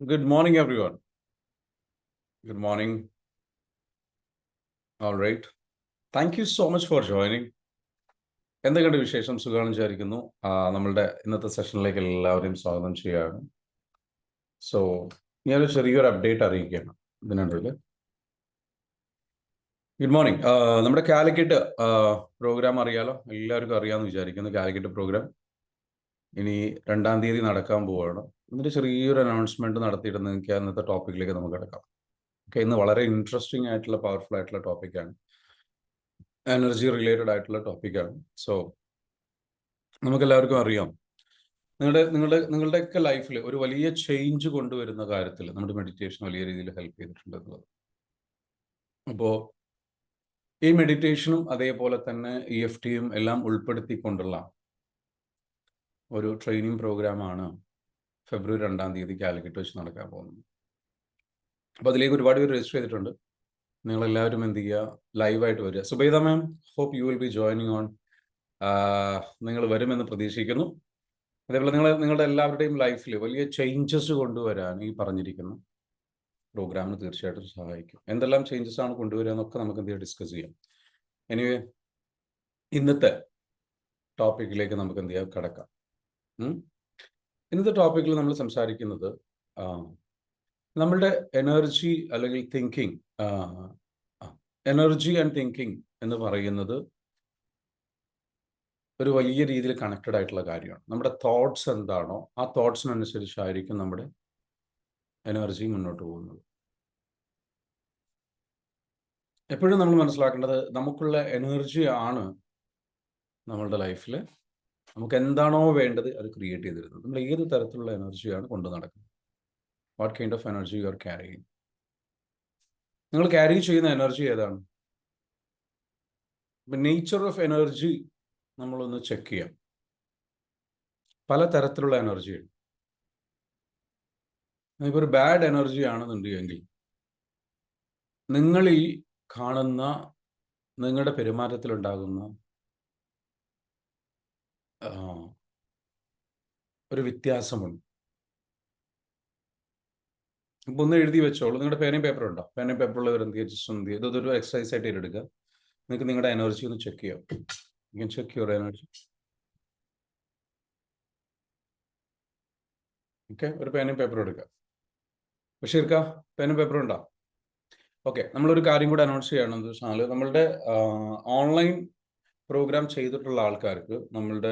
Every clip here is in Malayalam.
Good morning, everyone. Good morning. All right. Thank you so much for joining. എന്തൊക്കെയുണ്ട് വിശേഷം? സുഖമാണെന്ന് വിചാരിക്കുന്നു. നമ്മളുടെ ഇന്നത്തെ സെഷനിലേക്ക് എല്ലാവരെയും സ്വാഗതം ചെയ്യുകയാണ്. സോ ഞാനൊരു ചെറിയൊരു അപ്ഡേറ്റ് അറിയിക്കുകയാണ് ഇതിനിടയിൽ. Good morning. നമ്മുടെ കാലിക്കറ്റ് പ്രോഗ്രാം അറിയാലോ, എല്ലാവർക്കും അറിയാമെന്ന് വിചാരിക്കുന്നു. കാലിക്കറ്റ് പ്രോഗ്രാം ഇനി 2-ാം തീയതി നടക്കാൻ പോവുകയാണ്. എന്നിട്ട് ചെറിയൊരു അനൗൺസ്മെന്റ് നടത്തിയിട്ട് നിങ്ങൾക്ക് ഇന്നത്തെ ടോപ്പിക്കിലേക്ക് നമുക്ക് കിടക്കാം. ഓക്കെ, ഇന്ന് വളരെ ഇൻട്രസ്റ്റിംഗ് ആയിട്ടുള്ള പവർഫുൾ ആയിട്ടുള്ള ടോപ്പിക്കാണ്. എനർജി റിലേറ്റഡ് ആയിട്ടുള്ള ടോപ്പിക്കാണ്. സോ നമുക്കെല്ലാവർക്കും അറിയാം, നിങ്ങളുടെയൊക്കെ ലൈഫിൽ ഒരു വലിയ ചേഞ്ച് കൊണ്ടുവരുന്ന കാര്യത്തിൽ നമ്മുടെ മെഡിറ്റേഷൻ വലിയ രീതിയിൽ ഹെൽപ്പ് ചെയ്തിട്ടുണ്ട് എന്നുള്ളത്. അപ്പോൾ ഈ മെഡിറ്റേഷനും അതേപോലെ തന്നെ EFTയും എല്ലാം ഉൾപ്പെടുത്തിക്കൊണ്ടുള്ള ഒരു ട്രെയിനിങ് പ്രോഗ്രാമാണ് ഫെബ്രുവരി 2-ാം തീയതി കാലിക്കറ്റ് വെച്ച് നടക്കാൻ പോകുന്നത്. അപ്പോൾ അതിലേക്ക് ഒരുപാട് പേര് രജിസ്റ്റർ ചെയ്തിട്ടുണ്ട്. നിങ്ങളെല്ലാവരും എന്ത് ചെയ്യുക, ലൈവായിട്ട് വരിക. Zubaida ma'am, hope you will be joining on. നിങ്ങൾ വരുമെന്ന് പ്രതീക്ഷിക്കുന്നു. അതേപോലെ നിങ്ങളുടെ എല്ലാവരുടെയും ലൈഫിൽ വലിയ ചേഞ്ചസ് കൊണ്ടുവരാൻ ഈ പറഞ്ഞിരിക്കുന്ന പ്രോഗ്രാമിന് തീർച്ചയായിട്ടും സഹായിക്കും. എന്തെല്ലാം ചേഞ്ചസ് ആണ് കൊണ്ടുവരിക എന്നൊക്കെ നമുക്ക് എന്ത് ചെയ്യാം, ഡിസ്കസ് ചെയ്യാം. എനിവേ, ഇന്നത്തെ ടോപ്പിക്കിലേക്ക് നമുക്ക് എന്ത് ചെയ്യാം, കിടക്കാം. ഇന്നത്തെ ടോപ്പിക്കിൽ നമ്മൾ സംസാരിക്കുന്നത് നമ്മളുടെ എനർജി അല്ലെങ്കിൽ തിങ്കിങ്, എനർജി ആൻഡ് തിങ്കിങ് എന്ന് പറയുന്നത് ഒരു വലിയ രീതിയിൽ കണക്റ്റഡ് ആയിട്ടുള്ള കാര്യമാണ്. നമ്മുടെ തോട്ട്സ് എന്താണോ ആ തോട്ട്സിനനുസരിച്ചായിരിക്കും നമ്മുടെ എനർജി മുന്നോട്ട് പോകുന്നത്. എപ്പോഴും നമ്മൾ മനസ്സിലാക്കേണ്ടത്, നമുക്കുള്ള എനർജി ആണ് നമ്മളുടെ ലൈഫിൽ നമുക്ക് എന്താണോ വേണ്ടത് അത് ക്രിയേറ്റ് ചെയ്തിരുന്നത്. നമ്മൾ ഏത് തരത്തിലുള്ള എനർജിയാണ് കൊണ്ടു നടക്കുന്നത്, what kind of energy you are carrying. നിങ്ങൾ ക്യാരി ചെയ്യുന്ന എനർജി ഏതാണ്? നേച്ചർ ഓഫ് എനർജി നമ്മളൊന്ന് ചെക്ക് ചെയ്യാം. പല തരത്തിലുള്ള എനർജിയുണ്ട്. നിങ്ങൾക്ക് ഒരു ബാഡ് എനർജി ആണെന്നുണ്ടെങ്കിൽ നിങ്ങളിൽ കാണുന്ന, നിങ്ങളുടെ പെരുമാറ്റത്തിലുണ്ടാകുന്ന ഒരു വ്യത്യാസമുണ്ട്. ഇപ്പൊ ഒന്ന് എഴുതി വെച്ചോളൂ. നിങ്ങളുടെ പേനയും പേപ്പറും ഉണ്ടോ? പേനയും പേപ്പറുള്ളവർ എന്ത് ചെയ്യുക, ജസ്റ്റ് എന്ത് ചെയ്യുക, ഇതൊരു എക്സസൈസ് ആയിട്ട് എടുക്കുക. നിങ്ങൾക്ക് നിങ്ങളുടെ എനർജി ഒന്ന് ചെക്ക് ചെയ്യാം. You can check your energy. Okay, ഒരു പേനയും പേപ്പറും എടുക്കുക. ബഷീർക്ക, പേനയും പേപ്പറും ഉണ്ടോ? ഓക്കെ, നമ്മളൊരു കാര്യം കൂടെ അനൗൺസ് ചെയ്യണമെന്ന് വെച്ചാൽ, നമ്മളുടെ ഓൺലൈൻ പ്രോഗ്രാം ചെയ്തിട്ടുള്ള ആൾക്കാർക്ക് നമ്മളുടെ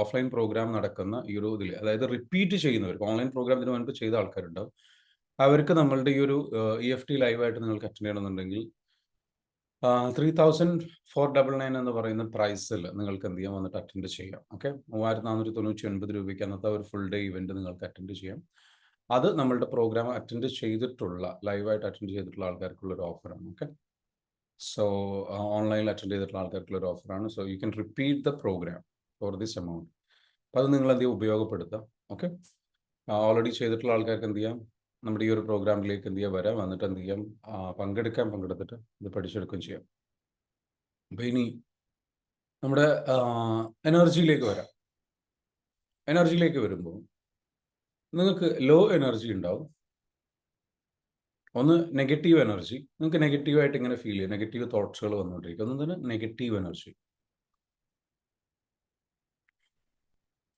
ഓഫ്ലൈൻ പ്രോഗ്രാം നടക്കുന്ന ഈ ഒരു ഇതിൽ, അതായത് റിപ്പീറ്റ് ചെയ്യുന്നവർക്ക്, ഓൺലൈൻ പ്രോഗ്രാം ഇതിനു മുൻപ് ചെയ്ത ആൾക്കാരുണ്ടാവും, അവർക്ക് നമ്മളുടെ ഈ ഒരു EFT ലൈവായിട്ട് നിങ്ങൾക്ക് അറ്റൻഡ് ചെയ്യണമെന്നുണ്ടെങ്കിൽ 3499 എന്ന് പറയുന്ന പ്രൈസിൽ നിങ്ങൾക്ക് എന്ത് ചെയ്യാം, വന്നിട്ട് അറ്റൻഡ് ചെയ്യാം. ഓക്കെ, 3499 രൂപയ്ക്ക് അന്നത്തെ ഒരു ഫുൾ ഡേ ഇവന്റ് നിങ്ങൾക്ക് അറ്റൻഡ് ചെയ്യാം. അത് നമ്മളുടെ പ്രോഗ്രാം അറ്റൻഡ് ചെയ്തിട്ടുള്ള, ലൈവായിട്ട് അറ്റൻഡ് ചെയ്തിട്ടുള്ള ആൾക്കാർക്കുള്ള ഒരു ഓഫറാണ്. ഓക്കെ, സോ ഓൺലൈനിൽ അറ്റൻഡ് ചെയ്തിട്ടുള്ള ആൾക്കാർക്കുള്ള ഒരു ഓഫറാണ്. So you can repeat the program for this amount. അപ്പോൾ അത് നിങ്ങൾ എന്ത് ചെയ്യും, ഉപയോഗപ്പെടുത്താം. ഓക്കെ, ഓൾറെഡി ചെയ്തിട്ടുള്ള ആൾക്കാർക്ക് എന്ത് ചെയ്യാം, നമ്മുടെ ഈ ഒരു പ്രോഗ്രാമിലേക്ക് എന്ത് ചെയ്യാം, വരാം. വന്നിട്ട് എന്ത് ചെയ്യാം, പങ്കെടുത്തിട്ട് ഇത് പഠിച്ചെടുക്കുകയും ചെയ്യാം. അപ്പോൾ ഇനി നമ്മുടെ എനർജിയിലേക്ക് വരാം. എനർജിയിലേക്ക് വരുമ്പോൾ നിങ്ങൾക്ക് ലോ എനർജി ഉണ്ടാവും. ഒന്ന് നെഗറ്റീവ് എനർജി. നിങ്ങൾക്ക് നെഗറ്റീവായിട്ട് ഇങ്ങനെ ഫീൽ ചെയ്യും, നെഗറ്റീവ് തോട്ട്സുകൾ വന്നുകൊണ്ടിരിക്കും. ഒന്നും നെഗറ്റീവ് എനർജി.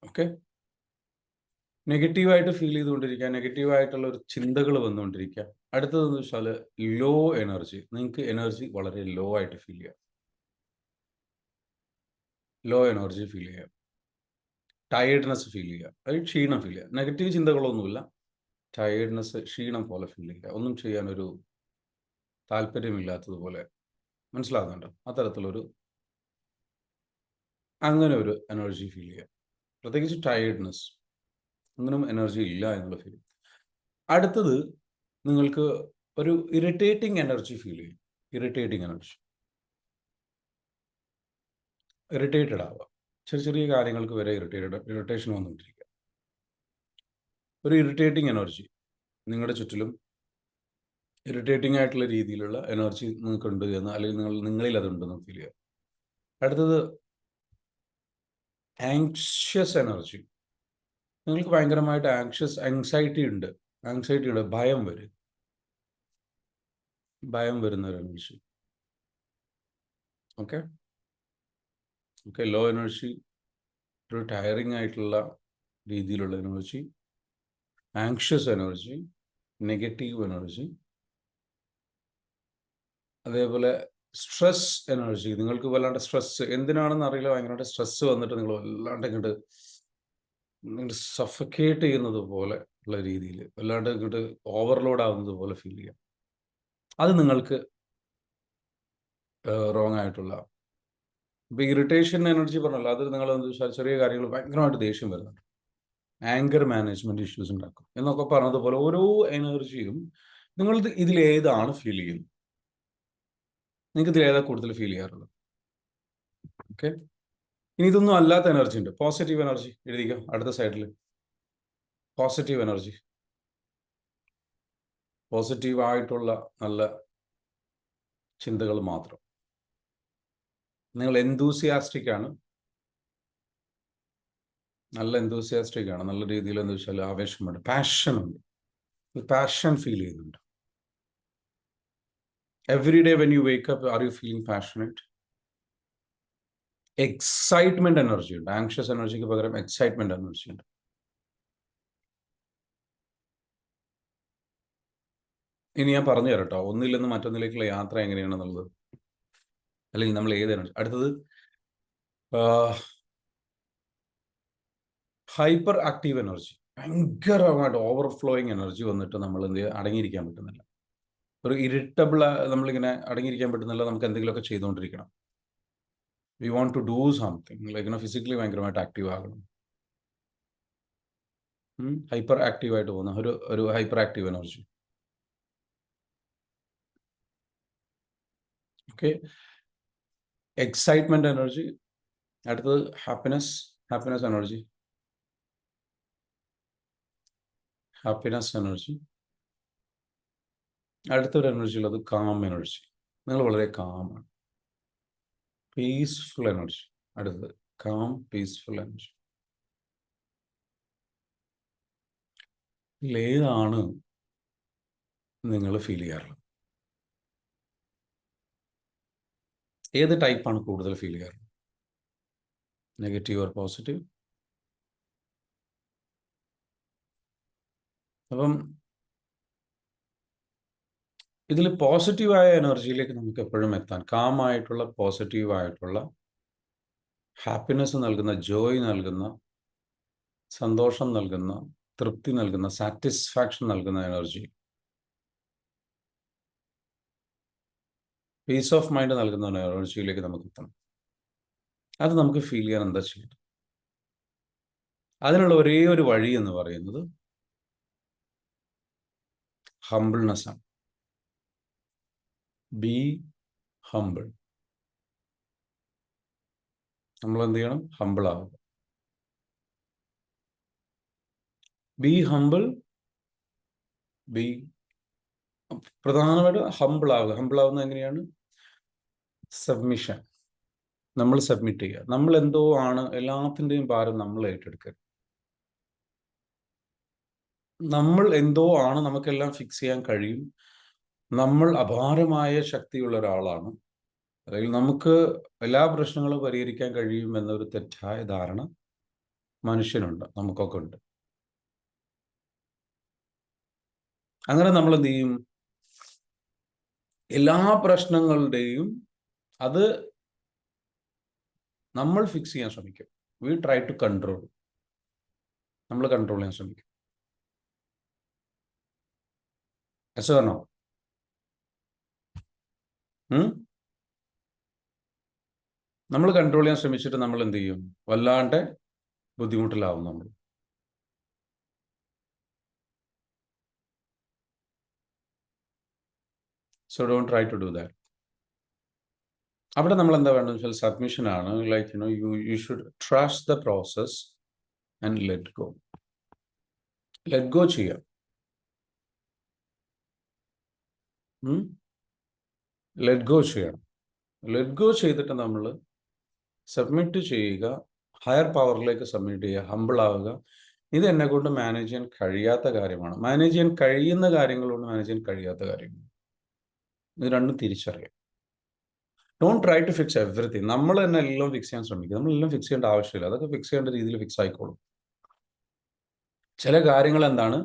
ഓക്കെ, നെഗറ്റീവായിട്ട് ഫീൽ ചെയ്തുകൊണ്ടിരിക്കുക, നെഗറ്റീവായിട്ടുള്ള ഒരു ചിന്തകൾ വന്നുകൊണ്ടിരിക്കുക. അടുത്തതെന്ന് വെച്ചാൽ ലോ എനർജി. നിങ്ങൾക്ക് എനർജി വളരെ ലോ ആയിട്ട് ഫീൽ ചെയ്യാം, ലോ എനർജി ഫീൽ ചെയ്യാം, ടയേർഡ്നെസ് ഫീൽ ചെയ്യുക, അതായത് ക്ഷീണം ഫീൽ ചെയ്യുക. നെഗറ്റീവ് ചിന്തകളൊന്നുമില്ല, ടയേർഡ്നെസ്, ക്ഷീണം പോലെ ഫീൽ ചെയ്യുക, ഒന്നും ചെയ്യാനൊരു താല്പര്യമില്ലാത്തതുപോലെ. മനസ്സിലാകുന്നുണ്ടോ? അത്തരത്തിലൊരു അങ്ങനെ ഒരു എനർജി ഫീൽ ചെയ്യുക, പ്രത്യേകിച്ച് ടയേർഡ്നെസ്, ഒന്നിനും എനർജി ഇല്ല എന്നുള്ള ഫീൽ. അടുത്തത് നിങ്ങൾക്ക് ഒരു ഇറിറ്റേറ്റിംഗ് എനർജി ഫീൽ ചെയ്യും. ഇറിറ്റേറ്റിംഗ് എനർജി, ഇറിറ്റേറ്റഡ് ആവുക, ചെറിയ കാര്യങ്ങൾക്ക് വരെ ഇറിറ്റേഷൻ വന്നുകൊണ്ടിരിക്കുക. ഒരു ഇറിറ്റേറ്റിംഗ് എനർജി നിങ്ങളുടെ ചുറ്റിലും ഇറിറ്റേറ്റിംഗ് ആയിട്ടുള്ള രീതിയിലുള്ള എനർജി നിങ്ങൾക്കുണ്ട് എന്ന്, അല്ലെങ്കിൽ നിങ്ങളിൽ അതുണ്ടെന്ന് ഫീൽ ചെയ്യുക. അടുത്തത് ആങ്ഷ്യസ് എനർജി. നിങ്ങൾക്ക് ഭയങ്കരമായിട്ട് ആങ്സൈറ്റി ഉണ്ട്, ആങ്സൈറ്റിയുടെ ഭയം വരും, ഭയം വരുന്ന ഒരു energy. Okay okay low energy, ഒരു ടയറിങ് ആയിട്ടുള്ള രീതിയിലുള്ള energy, anxious energy, negative energy, അതേപോലെ സ്ട്രെസ് എനർജി. നിങ്ങൾക്ക് വല്ലാണ്ട് സ്ട്രെസ് എന്തിനാണെന്ന് അറിയില്ല, ഭയങ്കരമായിട്ട് സ്ട്രെസ് വന്നിട്ട് നിങ്ങൾ വല്ലാണ്ട് ഇങ്ങോട്ട് സഫക്കേറ്റ് ചെയ്യുന്നത് പോലെ ഉള്ള രീതിയിൽ വല്ലാണ്ട് ഇങ്ങോട്ട് ഓവർലോഡ് ആവുന്നത് പോലെ ഫീൽ ചെയ്യാം. അത് നിങ്ങൾക്ക് റോങ് ആയിട്ടുള്ള. ഇപ്പൊ ഇറിറ്റേഷൻ എനർജി പറഞ്ഞല്ലോ, അത് നിങ്ങൾ എന്താ വെച്ചാൽ ചെറിയ കാര്യങ്ങൾ ഭയങ്കരമായിട്ട് ദേഷ്യം വരുന്നുണ്ട്, ആങ്കർ മാനേജ്മെന്റ് ഇഷ്യൂസ് ഉണ്ടാക്കും എന്നൊക്കെ പറഞ്ഞതുപോലെ ഓരോ എനർജിയും നിങ്ങൾ ഇതിലേതാണ് ഫീൽ ചെയ്യുന്നത്, നിങ്ങൾക്ക് ഇതിലേതാ കൂടുതൽ ഫീൽ ചെയ്യാറുള്ളത്. ഓക്കെ, ഇനി ഇതൊന്നും അല്ലാത്ത എനർജി ഉണ്ട്, പോസിറ്റീവ് എനർജി. എഴുതിക്കോ അടുത്ത സൈഡിൽ. പോസിറ്റീവ് എനർജി, പോസിറ്റീവ് ആയിട്ടുള്ള നല്ല ചിന്തകൾ മാത്രം. നിങ്ങൾ എന്തൂസിയാസ്റ്റിക് ആണ്, നല്ല എന്തൂസിയാസ്റ്റിക് ആണ്, നല്ല രീതിയിൽ എന്താ വെച്ചാൽ ആവേശമുണ്ട്, പാഷൻ ഉണ്ട്, പാഷൻ ഫീൽ ചെയ്യുന്നുണ്ട്. Every day when you wake up are you feeling passionate? Excitement energy ഉണ്ട്, ആങ്ഷ്യസ് എനർജിക്ക് പകരം എക്സൈറ്റ്മെന്റ് എനർജി ഉണ്ട്. ഇനി ഞാൻ പറഞ്ഞു തരാം കേട്ടോ, ഒന്നിൽ നിന്ന് മറ്റൊന്നിലേക്കുള്ള യാത്ര എങ്ങനെയാണെന്നുള്ളത്, അല്ലെങ്കിൽ നമ്മൾ ഏത് എനർജി. അടുത്തത് ഹൈപ്പർ ആക്റ്റീവ് എനർജി, ഭയങ്കരമായിട്ട് ഓവർഫ്ലോയിങ് എനർജി വന്നിട്ട് നമ്മൾ എന്ത് ചെയ്യുക, അടങ്ങിയിരിക്കാൻ പറ്റുന്നില്ല. ഒരു ഇറിറ്റബിൾ, നമ്മളിങ്ങനെ അടങ്ങിയിരിക്കാൻ പറ്റുന്നില്ല, നമുക്ക് എന്തെങ്കിലുമൊക്കെ ചെയ്തുകൊണ്ടിരിക്കണം. We want to do something, like physically ഭയങ്കരമായിട്ട് ആക്റ്റീവ് ആകണം. ഹൈപ്പർ ആക്റ്റീവ് ആയിട്ട് പോകുന്ന ഒരു hyper active energy. Okay, excitement energy. അടുത്തത് happiness, happiness energy, happiness energy. അടുത്തൊരു എനർജി ഉള്ളത് കാം എനർജി, നിങ്ങൾ വളരെ കാമാണ്, പീസ്ഫുൾ എനർജി. അടുത്തത് കാം പീസ്ഫുൾ എനർജി. ഇതിലേതാണ് നിങ്ങൾ ഫീൽ ചെയ്യാറുള്ളത്? ഏത് ടൈപ്പാണ് കൂടുതൽ ഫീൽ ചെയ്യാറുള്ളത്? Negative or positive? അപ്പം ഇതിൽ പോസിറ്റീവായ എനർജിയിലേക്ക് നമുക്ക് എപ്പോഴും എത്താൻ, കാമായിട്ടുള്ള പോസിറ്റീവായിട്ടുള്ള ഹാപ്പിനെസ് നൽകുന്ന, ജോയ് നൽകുന്ന, സന്തോഷം നൽകുന്ന, തൃപ്തി നൽകുന്ന, സാറ്റിസ്ഫാക്ഷൻ നൽകുന്ന എനർജി, പീസ് ഓഫ് മൈൻഡ് നൽകുന്ന എനർജിയിലേക്ക് നമുക്ക് എത്തണം. അത് നമുക്ക് ഫീൽ ചെയ്യാൻ എന്താ ചെയ്യേണ്ടത്? അതിനുള്ള ഒരേ ഒരു വഴി എന്ന് പറയുന്നത് ഹംബിൾനെസ് ആണ്. B humble. നമ്മൾ എന്ത് ചെയ്യണം? ഹംബിൾ ആവുക. ബി ഹംബിൾ, ബി പ്രധാനമായിട്ട് ഹംബിൾ ആവുക. ഹംബിൾ ആവുന്നത് എങ്ങനെയാണ്? സബ്മിഷൻ. നമ്മൾ സബ്മിറ്റ് ചെയ്യുക. നമ്മൾ എന്തോ ആണ്, എല്ലാത്തിൻ്റെയും ഭാരം നമ്മൾ ഏറ്റെടുക്കുക. നമ്മൾ എന്തോ ആണ്, നമുക്കെല്ലാം ഫിക്സ് ചെയ്യാൻ കഴിയും, നമ്മൾ അപാരമായ ശക്തിയുള്ള ഒരാളാണ്, അല്ലെങ്കിൽ നമുക്ക് എല്ലാ പ്രശ്നങ്ങളും പരിഹരിക്കാൻ കഴിയും എന്നൊരു തെറ്റായ ധാരണ മനുഷ്യനുണ്ട്, നമുക്കൊക്കെ ഉണ്ട്. അങ്ങനെ നമ്മൾ എന്ത് ചെയ്യും? എല്ലാ പ്രശ്നങ്ങളുടെയും അത് നമ്മൾ ഫിക്സ് ചെയ്യാൻ ശ്രമിക്കും. We try to control. നമ്മൾ കൺട്രോൾ ചെയ്യാൻ ശ്രമിക്കും. എസോ നമ്മൾ കൺട്രോൾ ചെയ്യാൻ ശ്രമിച്ചിട്ട് നമ്മൾ എന്ത് ചെയ്യും? വല്ലാണ്ട് ബുദ്ധിമുട്ടിലാവും നമ്മൾ. So don't try to do that. അവിടെ നമ്മൾ എന്താ വേണ്ടതെന്ന് വെച്ചാൽ സബ്മിഷൻ ആണ്. Like you should trust the process and let go. Let go ചെയ്യാം. ലെറ്റ് ഗോ ചെയ്യണം. ലെറ്റ് ഗോ ചെയ്തിട്ട് നമ്മൾ സബ്മിറ്റ് ചെയ്യുക, ഹയർ പവറിലേക്ക് സബ്മിറ്റ് ചെയ്യുക, ഹംബിൾ ആവുക. ഇത് എന്നെ കൊണ്ട് മാനേജ് ചെയ്യാൻ കഴിയാത്ത കാര്യമാണ്. മാനേജ് ചെയ്യാൻ കഴിയുന്ന കാര്യങ്ങളുണ്ട്, മാനേജ് ചെയ്യാൻ കഴിയാത്ത കാര്യങ്ങൾ. ഇത് രണ്ടും തിരിച്ചറിയാം. Don't try to fix everything. നമ്മൾ തന്നെ എല്ലാം ഫിക്സ് ചെയ്യാൻ ശ്രമിക്കുക. നമ്മളെല്ലാം ഫിക്സ് ചെയ്യേണ്ട ആവശ്യമില്ല. അതൊക്കെ ഫിക്സ് ചെയ്യേണ്ട രീതിയിൽ ഫിക്സ് ആയിക്കോളും. ചില കാര്യങ്ങൾ എന്താണ്,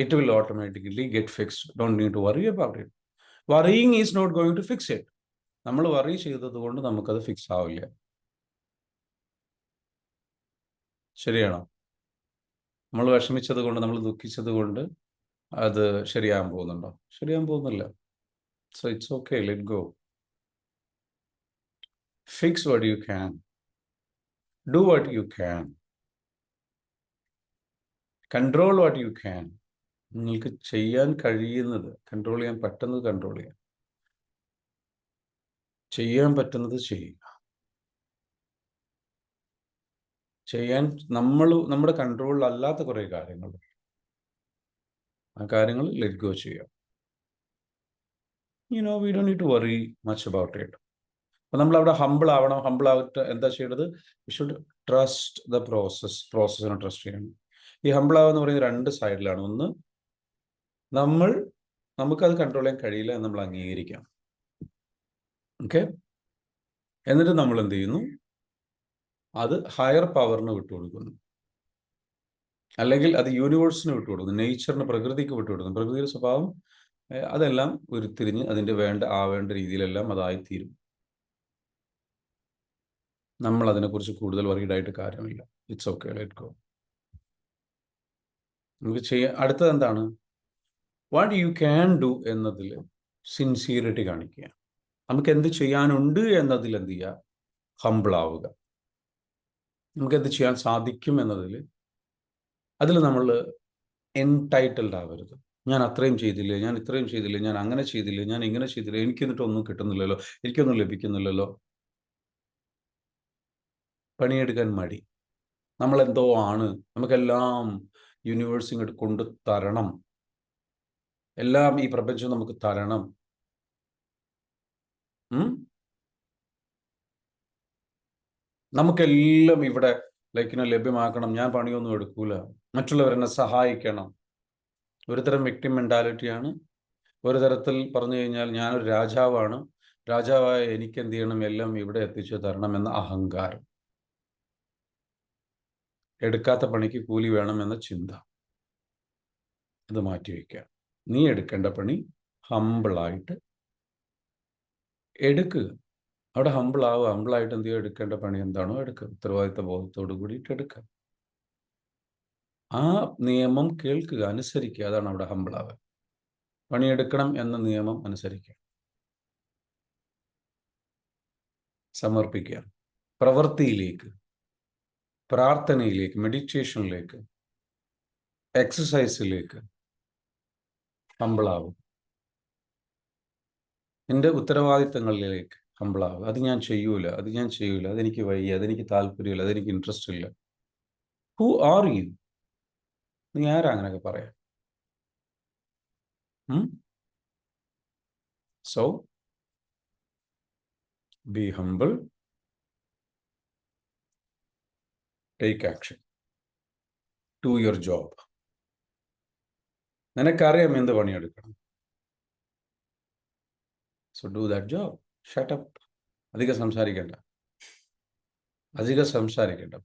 it will automatically get fixed. Don't need to worry about it. Worrying is not going to fix it. നമ്മൾ വറി ചെയ്തത് കൊണ്ട് നമുക്കത് ഫിക്സ് ആവില്ല. ശരിയാണോ? നമ്മൾ വിഷമിച്ചത് കൊണ്ട്, നമ്മൾ ദുഃഖിച്ചത് കൊണ്ട് അത് ശരിയാകാൻ പോകുന്നുണ്ടോ? ശരിയാകാൻ പോകുന്നില്ല. So it's okay, let go. Fix what you can, do what you can, control what you can. നിങ്ങൾക്ക് ചെയ്യാൻ കഴിയുന്നത്, കൺട്രോൾ ചെയ്യാൻ പറ്റുന്നത് കൺട്രോൾ ചെയ്യാം, ചെയ്യാൻ പറ്റുന്നത് ചെയ്യുക. ചെയ്യാൻ നമ്മുടെ കൺട്രോളിൽ അല്ലാത്ത കുറേ കാര്യങ്ങൾ, ആ കാര്യങ്ങൾ ലെറ്റ് ഗോ ചെയ്യാം. We don't need to worry much about it. അപ്പം നമ്മൾ അവിടെ ഹമ്പിൾ ആവണം. ഹമ്പിൾ ആയിട്ട് എന്താ ചെയ്യേണ്ടത്? വി ഷുഡ് ട്രസ്റ്റ് ദ പ്രോസസ്സിനെ ട്രസ്റ്റ് ചെയ്യണം. ഈ ഹമ്പിൾ ആവെന്ന് പറയുന്നത് രണ്ട് സൈഡിലാണ്. ഒന്ന്, നമുക്കത് കൺട്രോൾ ചെയ്യാൻ കഴിയില്ല എന്ന് നമ്മൾ അംഗീകരിക്കാം. ഓക്കെ, എന്നിട്ട് നമ്മൾ എന്ത് ചെയ്യുന്നു? അത് ഹയർ പവറിന് വിട്ടുകൊടുക്കുന്നു, അല്ലെങ്കിൽ അത് യൂണിവേഴ്സിന് വിട്ടുകൊടുക്കുന്നു, നേച്ചറിന്, പ്രകൃതിക്ക് വിട്ടുകൊടുക്കുന്നു. പ്രകൃതിയുടെ സ്വഭാവം അതെല്ലാം ഉരുത്തിരിഞ്ഞ് അതിൻ്റെ ആവേണ്ട രീതിയിലെല്ലാം അതായിത്തീരും. നമ്മൾ അതിനെക്കുറിച്ച് കൂടുതൽ വറീഡായിട്ട് കാര്യമില്ല. It's okay, let go. നമുക്ക് അടുത്തത് എന്താണ്? വാട്ട് യു ക്യാൻ ഡു എന്നതിൽ സിൻസിയറിറ്റി കാണിക്കുക. നമുക്ക് എന്ത് ചെയ്യാനുണ്ട് എന്നതിൽ എന്ത് ചെയ്യുക? ഹമ്പിളാവുക. നമുക്കെന്ത് ചെയ്യാൻ സാധിക്കും എന്നതിൽ നമ്മൾ എൻടൈറ്റിൽഡ് ആവരുത്. ഞാൻ അത്രയും ചെയ്തില്ലേ, ഞാൻ ഇത്രയും ചെയ്തില്ലേ, ഞാൻ അങ്ങനെ ചെയ്തില്ലേ, ഞാൻ ഇങ്ങനെ ചെയ്തില്ലേ, എനിക്കെന്നിട്ടൊന്നും കിട്ടുന്നില്ലല്ലോ, എനിക്കൊന്നും ലഭിക്കുന്നില്ലല്ലോ. പണിയെടുക്കാൻ മടി. നമ്മളെന്തോ ആണ്, നമുക്കെല്ലാം യൂണിവേഴ്സ് ഇങ്ങോട്ട് കൊണ്ട് തരണം, എല്ലാം ഈ പ്രപഞ്ചം നമുക്ക് തരണം. നമുക്കെല്ലാം ഇവിടെ ലഭ്യമാക്കണം. ഞാൻ പണിയൊന്നും എടുക്കൂല, മറ്റുള്ളവരെന്നെ സഹായിക്കണം. ഒരു തരം വിക്ടിം മെന്റാലിറ്റിയാണ്. ഒരു തരത്തിൽ പറഞ്ഞു കഴിഞ്ഞാൽ ഞാനൊരു രാജാവാണ്, രാജാവായ എനിക്ക് എന്ത് ചെയ്യണം, എല്ലാം ഇവിടെ എത്തിച്ചു തരണം എന്ന അഹങ്കാരം. എടുക്കാത്ത പണിക്ക് കൂലി വേണമെന്ന ചിന്ത, ഇത് മാറ്റിവെക്കുക. നീ എടുക്കേണ്ട പണി ഹമ്പിളായിട്ട് എടുക്കുക. അവിടെ ഹമ്പിളാവുക. ഹമ്പിളായിട്ട് എന്ത് ചെയ്യുക? എടുക്കേണ്ട പണി എന്താണോ എടുക്കുക. ഉത്തരവാദിത്ത ബോധത്തോടു കൂടിയിട്ട് എടുക്കുക. ആ നിയമം കേൾക്കുക, അനുസരിക്കുക. അതാണ് അവിടെ ഹമ്പിളാവുക. പണിയെടുക്കണം എന്ന നിയമം അനുസരിക്കുക, സമർപ്പിക്കുക. പ്രവൃത്തിയിലേക്ക്, പ്രാർത്ഥനയിലേക്ക്, മെഡിറ്റേഷനിലേക്ക്, എക്സസൈസിലേക്ക് ഹമ്പിളാവും. എൻ്റെ ഉത്തരവാദിത്തങ്ങളിലേക്ക് ഹമ്പിളാവും. അത് ഞാൻ ചെയ്യൂല, അതെനിക്ക് വയ്യ, അതെനിക്ക് താല്പര്യമില്ല, അതെനിക്ക് ഇൻട്രസ്റ്റ് ഇല്ല. Who are you? നീ ആരാ അങ്ങനെയൊക്കെ പറയാം? So be humble, take action, do your job. നിനക്കറിയാം എന്ത് പണിയെടുക്കണം. So do that job. Shut up. അധികം സംസാരിക്കേണ്ട,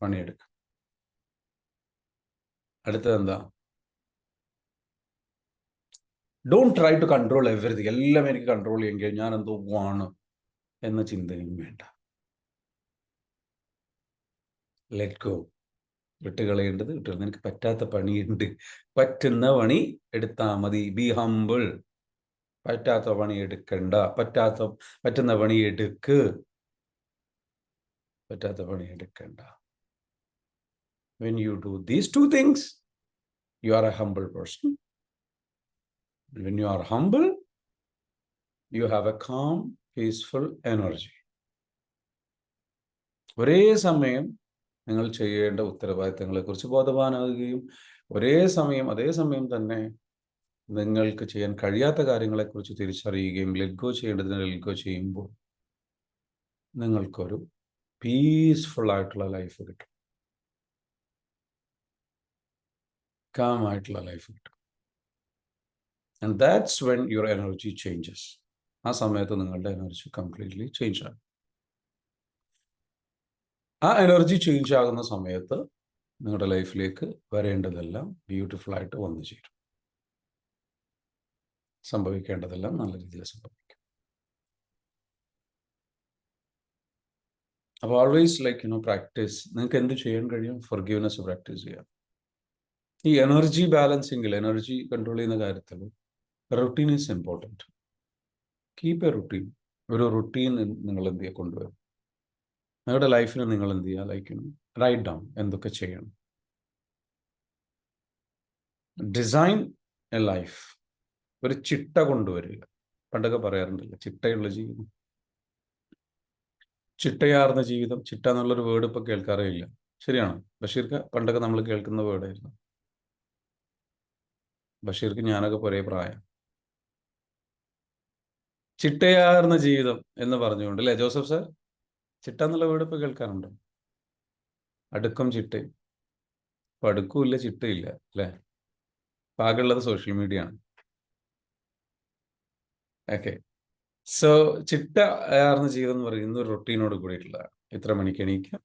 പണിയെടുക്കുക. അടുത്തത് എന്താ? Don't try to control everything. എല്ലാം എനിക്ക് കൺട്രോൾ ചെയ്യാൻ ഞാൻ എന്തോ ആണ് എന്ന ചിന്തയും വേണ്ട. Let go. വിട്ടുകളയേണ്ടത് വിട്ടു. നിനക്ക് പറ്റാത്ത പണിയുണ്ട്, പറ്റുന്ന പണി എടുത്താൽ മതി. B humble. പറ്റാത്ത പണി എടുക്കണ്ട, പറ്റുന്ന പണി എടുക്ക്. പറ്റാത്ത പണി എടുക്കണ്ട. When you do these two things, you are a humble person. When you are humble, you have a calm, peaceful energy. ഒരേ സമയം നിങ്ങൾ ചെയ്യേണ്ട ഉത്തരവാദിത്തങ്ങളെക്കുറിച്ച് ബോധവാനാകുകയും അതേ സമയം തന്നെ നിങ്ങൾക്ക് ചെയ്യാൻ കഴിയാത്ത കാര്യങ്ങളെക്കുറിച്ച് തിരിച്ചറിയുകയും ലെറ്റ് ഗോ ചെയ്യേണ്ടതിന് ലെറ്റ് ഗോ ചെയ്യുമ്പോൾ നിങ്ങൾക്കൊരു പീസ്ഫുൾ ആയിട്ടുള്ള ലൈഫ് കിട്ടും, കാം ആയിട്ടുള്ള ലൈഫ് കിട്ടും. And that's when your energy changes. ആ സമയത്ത് നിങ്ങളുടെ എനർജി കംപ്ലീറ്റ്ലി ചേഞ്ച് ആകും. ആ എനർജി ചേഞ്ച് ആകുന്ന സമയത്ത് നിങ്ങളുടെ ലൈഫിലേക്ക് വരേണ്ടതെല്ലാം ബ്യൂട്ടിഫുൾ ആയിട്ട് വന്നു ചേരും. സംഭവിക്കേണ്ടതെല്ലാം നല്ല രീതിയിൽ സംഭവിക്കും. അപ്പോൾ ഓൾവേസ് പ്രാക്ടീസ്. നിങ്ങൾക്ക് എന്ത് ചെയ്യാൻ കഴിയും? ഫൊർഗീവ്നെസ് പ്രാക്ടീസ് ചെയ്യാം. ഈ എനർജി ബാലൻസിങ്ങിൽ, എനർജി കൺട്രോൾ ചെയ്യുന്ന കാര്യത്തിൽ routine is important. Keep A routine. ഒരു റുട്ടീൻ നിങ്ങൾ എന്ത് ചെയ്യുക, കൊണ്ടുവരും. നിങ്ങളുടെ ലൈഫിൽ നിങ്ങൾ എന്ത് ചെയ്യുക, റൈറ്റ് ഡൗൺ എന്തൊക്കെ ചെയ്യണം. Design A life. ഒരു ചിട്ട കൊണ്ടുവരിക. പണ്ടൊക്കെ പറയാറുണ്ടല്ലോ, ചിട്ടയുള്ള ജീവിതം, ചിട്ടയാർന്ന ജീവിതം. ചിട്ട എന്നുള്ളൊരു വേർഡ് ഇപ്പോൾ കേൾക്കാറേ ഇല്ല. ശരിയാണ് ബഷീർക്ക്? പണ്ടൊക്കെ നമ്മൾ കേൾക്കുന്ന വേർഡായിരുന്നു. ബഷീർക്ക് ഞാനൊക്കെ ഒരേ പ്രായം. ചിട്ടയാർന്ന ജീവിതം എന്ന് പറഞ്ഞുകൊണ്ട്, അല്ലേ ജോസഫ് സാർ? ചിട്ട എന്നുള്ള വേർഡ് ഇപ്പോൾ കേൾക്കാറുണ്ടോ? അടുക്കും ചിട്ടയും. ഇപ്പം അടുക്കുമില്ല, ചിട്ടയില്ല, അല്ലേ? ഇപ്പം ആകെയുള്ളത് സോഷ്യൽ മീഡിയ ആണ്. ഓക്കെ. സോ ചിട്ട ആർന്ന ജീവിതം എന്ന് പറയുന്നത് ഒരു റൊട്ടീനോട് കൂടിയിട്ടുള്ളതാണ്. ഇത്ര മണിക്ക് എണീക്കുക,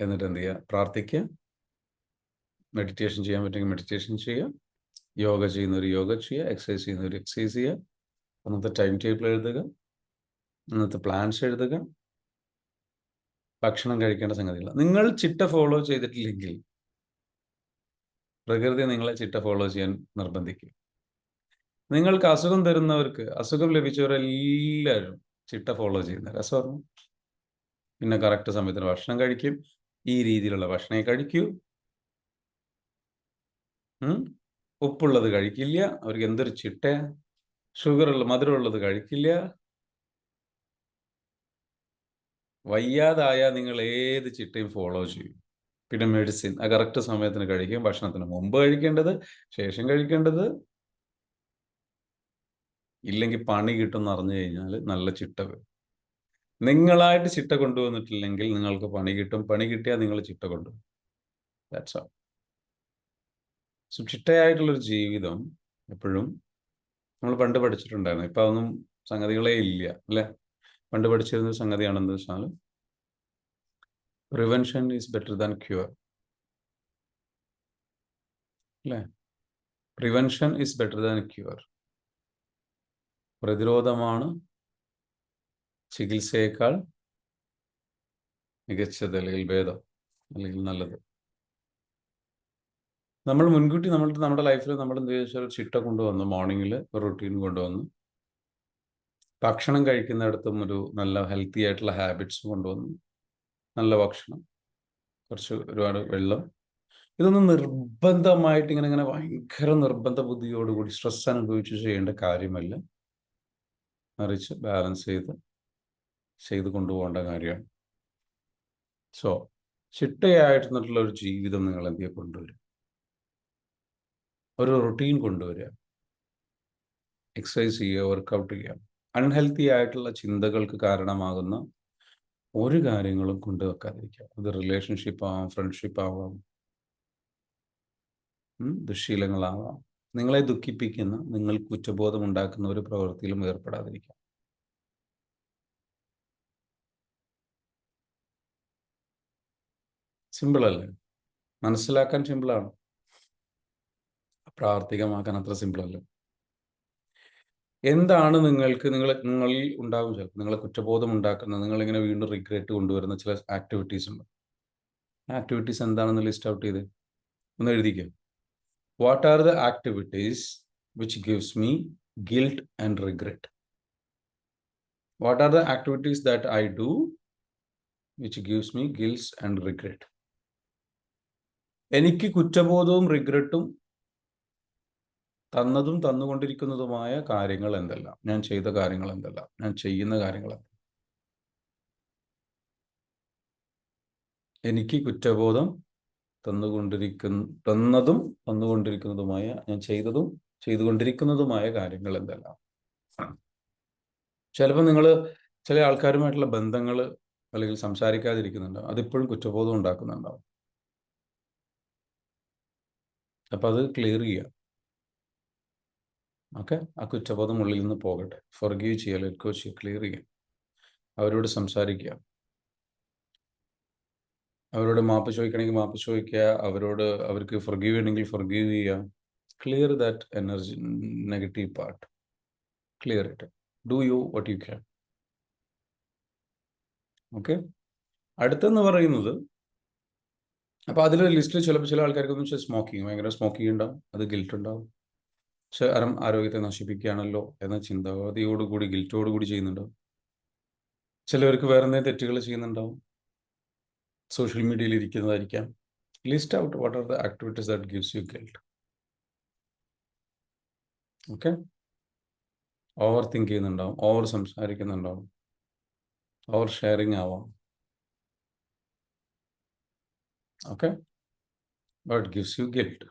എന്നിട്ട് എന്ത് ചെയ്യുക, പ്രാർത്ഥിക്കുക, മെഡിറ്റേഷൻ ചെയ്യാൻ പറ്റുമെങ്കിൽ മെഡിറ്റേഷൻ ചെയ്യുക, യോഗ ചെയ്യുന്നവർ യോഗ ചെയ്യുക, എക്സസൈസ് ചെയ്യുന്നവർ എക്സസൈസ് ചെയ്യുക, അന്നത്തെ ടൈം ടേബിൾ എഴുതുക, അന്നത്തെ പ്ലാൻസ് എഴുതുക, ഭക്ഷണം കഴിക്കേണ്ട സംഗതികൾ. നിങ്ങൾ ചിട്ട ഫോളോ ചെയ്തിട്ടില്ലെങ്കിൽ പ്രകൃതി നിങ്ങളെ ചിട്ട ഫോളോ ചെയ്യാൻ നിർബന്ധിക്കും. നിങ്ങൾക്ക് അസുഖം തരുന്നവർക്ക്, അസുഖം ലഭിച്ചവരെല്ലാവരും ചിട്ട ഫോളോ ചെയ്യുന്ന രസമാണ്. പിന്നെ കറക്റ്റ് സമയത്തിന് ഭക്ഷണം കഴിക്കും, ഈ രീതിയിലുള്ള ഭക്ഷണമേ കഴിക്കൂ, ഉപ്പുള്ളത് കഴിക്കില്ല, അവർക്ക് എന്തൊരു ചിട്ട. മധുരമുള്ളത് കഴിക്കില്ല. വയ്യാതായ നിങ്ങൾ ഏത് ചിട്ടയും ഫോളോ ചെയ്യും. പിന്നെ മെഡിസിൻ ആ കറക്റ്റ് സമയത്തിന് കഴിക്കും, ഭക്ഷണത്തിന് മുമ്പ് കഴിക്കേണ്ടത്, ശേഷം കഴിക്കേണ്ടത്. ഇല്ലെങ്കിൽ പണി കിട്ടും എന്ന് അറിഞ്ഞു കഴിഞ്ഞാൽ നല്ല ചിട്ട വരും. നിങ്ങളായിട്ട് ചിട്ട കൊണ്ടുവന്നിട്ടില്ലെങ്കിൽ നിങ്ങൾക്ക് പണി കിട്ടും, പണി കിട്ടിയാൽ നിങ്ങൾ ചിട്ട കൊണ്ടുവരും. That's all. സോ ചിട്ടയായിട്ടുള്ളൊരു ജീവിതം എപ്പോഴും നമ്മൾ പണ്ട് പഠിച്ചിട്ടുണ്ടായിരുന്നു. ഇപ്പം അതൊന്നും സംഗതികളേ ഇല്ല, അല്ലേ? പണ്ട് പഠിച്ചിരുന്ന സംഗതിയാണെന്ന് വെച്ചാൽ prevention is better than cure, അല്ലേ? Prevention is better than cure. പ്രതിരോധമാണ് ചികിത്സയേക്കാൾ മികച്ചത്, അല്ലെങ്കിൽ ഭേദം, അല്ലെങ്കിൽ നല്ലത്. നമ്മൾ മുൻകൂട്ടി നമ്മുടെ ലൈഫിൽ നമ്മൾ എന്ത് ചോദിച്ചാൽ ചിട്ട കൊണ്ടുവന്നു. മോർണിംഗിൽ ഒരു റുട്ടീൻ കൊണ്ടുവന്നു, ഭക്ഷണം കഴിക്കുന്നിടത്തും ഒരു നല്ല ഹെൽത്തി ആയിട്ടുള്ള ഹാബിറ്റ്സ് കൊണ്ടുവന്നു, നല്ല ഭക്ഷണം, ഒരുപാട് വെള്ളം. ഇതൊന്നും നിർബന്ധമായിട്ട് ഇങ്ങനെ ഭയങ്കര നിർബന്ധ ബുദ്ധിയോടുകൂടി സ്ട്രെസ് അനുഭവിച്ച് ചെയ്യേണ്ട കാര്യമല്ല. മറിച്ച് ബാലൻസ് ചെയ്ത് കൊണ്ടുപോകേണ്ട കാര്യമാണ്. സോ ചിട്ടയായിട്ടുള്ള ഒരു ജീവിതം നിങ്ങൾ എന്ത് ചെയ്യുക, കൊണ്ടുവരും. ഒരു റുട്ടീൻ കൊണ്ടുവരിക, എക്സസൈസ് ചെയ്യുക, വർക്കൗട്ട് ചെയ്യുക. അൺഹെൽത്തി ആയിട്ടുള്ള ചിന്തകൾക്ക് കാരണമാകുന്ന ഒരു കാര്യങ്ങളും കൊണ്ടുവെക്കാതിരിക്കുക. അത് റിലേഷൻഷിപ്പ് ആവാം, ഫ്രണ്ട്ഷിപ്പ് ആവാം, ദുശ്ശീലങ്ങളാവാം. നിങ്ങളെ ദുഃഖിപ്പിക്കുന്ന, നിങ്ങൾ കുറ്റബോധം ഉണ്ടാക്കുന്ന ഒരു പ്രവൃത്തിയിലും ഏർപ്പെടാതിരിക്കുക. സിമ്പിളല്ലേ? മനസ്സിലാക്കാൻ സിമ്പിളാണ്, പ്രാവർത്തികമാക്കാൻ അത്ര സിമ്പിളല്ല. എന്താണ് നിങ്ങളിൽ ഉണ്ടാകും ചിലപ്പോൾ നിങ്ങളെ കുറ്റബോധം ഉണ്ടാക്കുന്ന, നിങ്ങളിങ്ങനെ വീണ്ടും റിഗ്രറ്റ് കൊണ്ടുവരുന്ന ചില ആക്ടിവിറ്റീസ് ഉണ്ട്. ആക്ടിവിറ്റീസ് എന്താണെന്ന് ലിസ്റ്റ് ഔട്ട് ചെയ്ത് ഒന്ന് എഴുതിക്കുക. What are the activities which gives me guilt and regret? What are the activities that I do which gives me guilt and regret? എനിക്ക് കുറ്റബോധവും റിഗ്രറ്റും തന്നുകൊണ്ടിരിക്കുന്നതുമായ കാര്യങ്ങൾ എന്തെല്ലാം, ഞാൻ ചെയ്ത കാര്യങ്ങൾ എന്തെല്ലാം, ഞാൻ ചെയ്യുന്ന കാര്യങ്ങൾ എന്തെല്ലാം. എനിക്ക് കുറ്റബോധം തന്നുകൊണ്ടിരിക്കുന്നതുമായ, ഞാൻ ചെയ്തുകൊണ്ടിരിക്കുന്നതുമായ കാര്യങ്ങൾ എന്തെല്ലാം. ചിലപ്പോൾ നിങ്ങൾ ചില ആൾക്കാരുമായിട്ടുള്ള ബന്ധങ്ങൾ അല്ലെങ്കിൽ സംസാരിക്കാതിരിക്കുന്നുണ്ടാവും, അതിപ്പോഴും കുറ്റബോധം ഉണ്ടാക്കുന്നുണ്ടാവും. അപ്പം അത് ക്ലിയർ ചെയ്യുക. ഓക്കെ, ആ കുറ്റബോധം ഉള്ളിൽ നിന്ന് പോകട്ടെ. ഫൊർഗീവ് ചെയ്യുക, ലെറ്റ് ഗോ ചെയ്യുക, ക്ലിയർ ചെയ്യുക. അവരോട് സംസാരിക്കുക, അവരോട് മാപ്പ് ചോദിക്കണമെങ്കിൽ മാപ്പ് ചോദിക്കുക, അവർക്ക് ഫൊർഗീവ് ചെയ്യണമെങ്കിൽ ഫൊർഗീവ് ചെയ്യുക. Clear that energy, negative part, clear it. Do you what you can. Okay, അടുത്തെന്ന് പറയുന്നത്, അപ്പോൾ അതിൽ ലിസ്റ്റിൽ ചിലപ്പോൾ ചില ആൾക്കാർക്കൊന്നും വെച്ചാൽ സ്മോക്കിങ്, ഭയങ്കര സ്മോക്കിങ് ഉണ്ടാവും, അത് ഗിൽറ്റ് ഉണ്ടാവും. ആരോഗ്യത്തെ നശിപ്പിക്കുകയാണല്ലോ എന്ന ചിന്താഗതിയോടുകൂടി, ഗിൽറ്റോടുകൂടി ചെയ്യുന്നുണ്ടാവും. ചിലവർക്ക് വേറെ എന്തെങ്കിലും തെറ്റുകൾ ചെയ്യുന്നുണ്ടാവും, സോഷ്യൽ മീഡിയയിൽ ഇരിക്കുന്നതായിരിക്കാം. List out what are the activities that gives you guilt. Okay, over think ചെയ്യുന്നുണ്ടാവും, ഓവർ സംസാരിക്കുന്നുണ്ടാവും, ഓവർ ഷെയറിങ് ആവാം. Okay, but gives you guilt,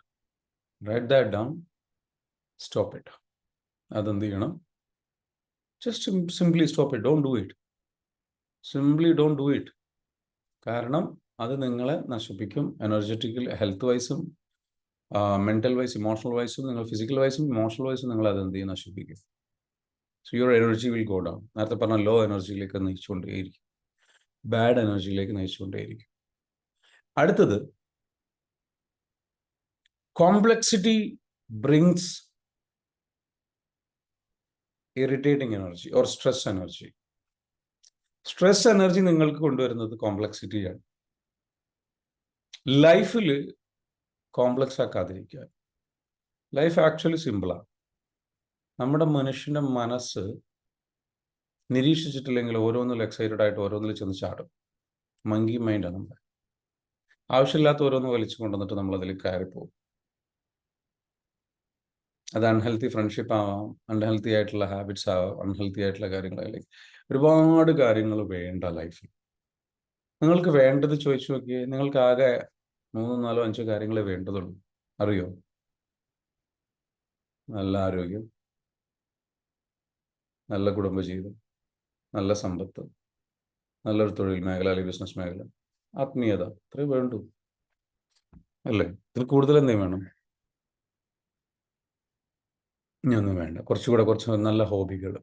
write that down, stop it. അതെന്ത് ചെയ്യണം? Just simply stop it, don't do it, simply don't do it. കാരണം അത് നിങ്ങളെ നശിപ്പിക്കും. എനർജറ്റിക്കൽ ഹെൽത്ത് വൈസും മെൻ്റൽ വൈസ്, ഇമോഷണൽ വൈസും, നിങ്ങൾ ഫിസിക്കൽ വൈസും ഇമോഷണൽ വൈസും നിങ്ങൾ അതെന്ത് ചെയ്യും? നശിപ്പിക്കും. So your energy will go down. നേരത്തെ പറഞ്ഞ ലോ എനർജിയിലേക്ക് നയിച്ചുകൊണ്ടേയിരിക്കും, ബാഡ് എനർജിയിലേക്ക് നയിച്ചുകൊണ്ടേയിരിക്കും. അടുത്തത്, complexity brings irritating energy or stress energy. Stress energy നിങ്ങൾക്ക് കൊണ്ടുവരുന്നത് കോംപ്ലക്സിറ്റിയാണ്. ലൈഫിൽ കോംപ്ലക്സ് ആക്കാതിരിക്കുക. ലൈഫ് ആക്ച്വലി സിമ്പിളാണ്. നമ്മുടെ മനുഷ്യൻ്റെ മനസ്സ് നിരീക്ഷിച്ചിട്ടില്ലെങ്കിൽ ഓരോന്നിലും എക്സൈറ്റഡ് ആയിട്ട് ഓരോന്നിൽ ചെന്ന് ചാടും. മങ്കി മൈൻഡാണ് നമ്മുടെ. ആവശ്യമില്ലാത്ത ഓരോന്ന് വലിച്ചു കൊണ്ടുവന്നിട്ട് നമ്മളതിൽ കയറിപ്പോകും. അത് അൺഹെൽത്തി ഫ്രണ്ട്ഷിപ്പ് ആവാം, അൺഹെൽത്തി ആയിട്ടുള്ള ഹാബിറ്റ്സ് ആവാം, അൺഹെൽത്തി ആയിട്ടുള്ള കാര്യങ്ങളായാലും ഒരുപാട് കാര്യങ്ങൾ വേണ്ട ലൈഫിൽ. നിങ്ങൾക്ക് വേണ്ടത് ചോദിച്ചു നോക്കിയേ, നിങ്ങൾക്ക് ആകെ 3, 4, 5 കാര്യങ്ങളെ വേണ്ടതുള്ളൂ. അറിയോ? നല്ല ആരോഗ്യം, നല്ല കുടുംബജീവിതം, നല്ല സമ്പത്ത്, നല്ലൊരു തൊഴിൽ മേഖല അല്ലെങ്കിൽ ബിസിനസ് മേഖല, ആത്മീയത, ഇത്രേ വേണ്ടൂ അല്ലേ? ഇതിൽ കൂടുതൽ എന്തെങ്കിലും വേണം? ഇനിയൊന്നും വേണ്ട. കുറച്ച് നല്ല ഹോബികൾ,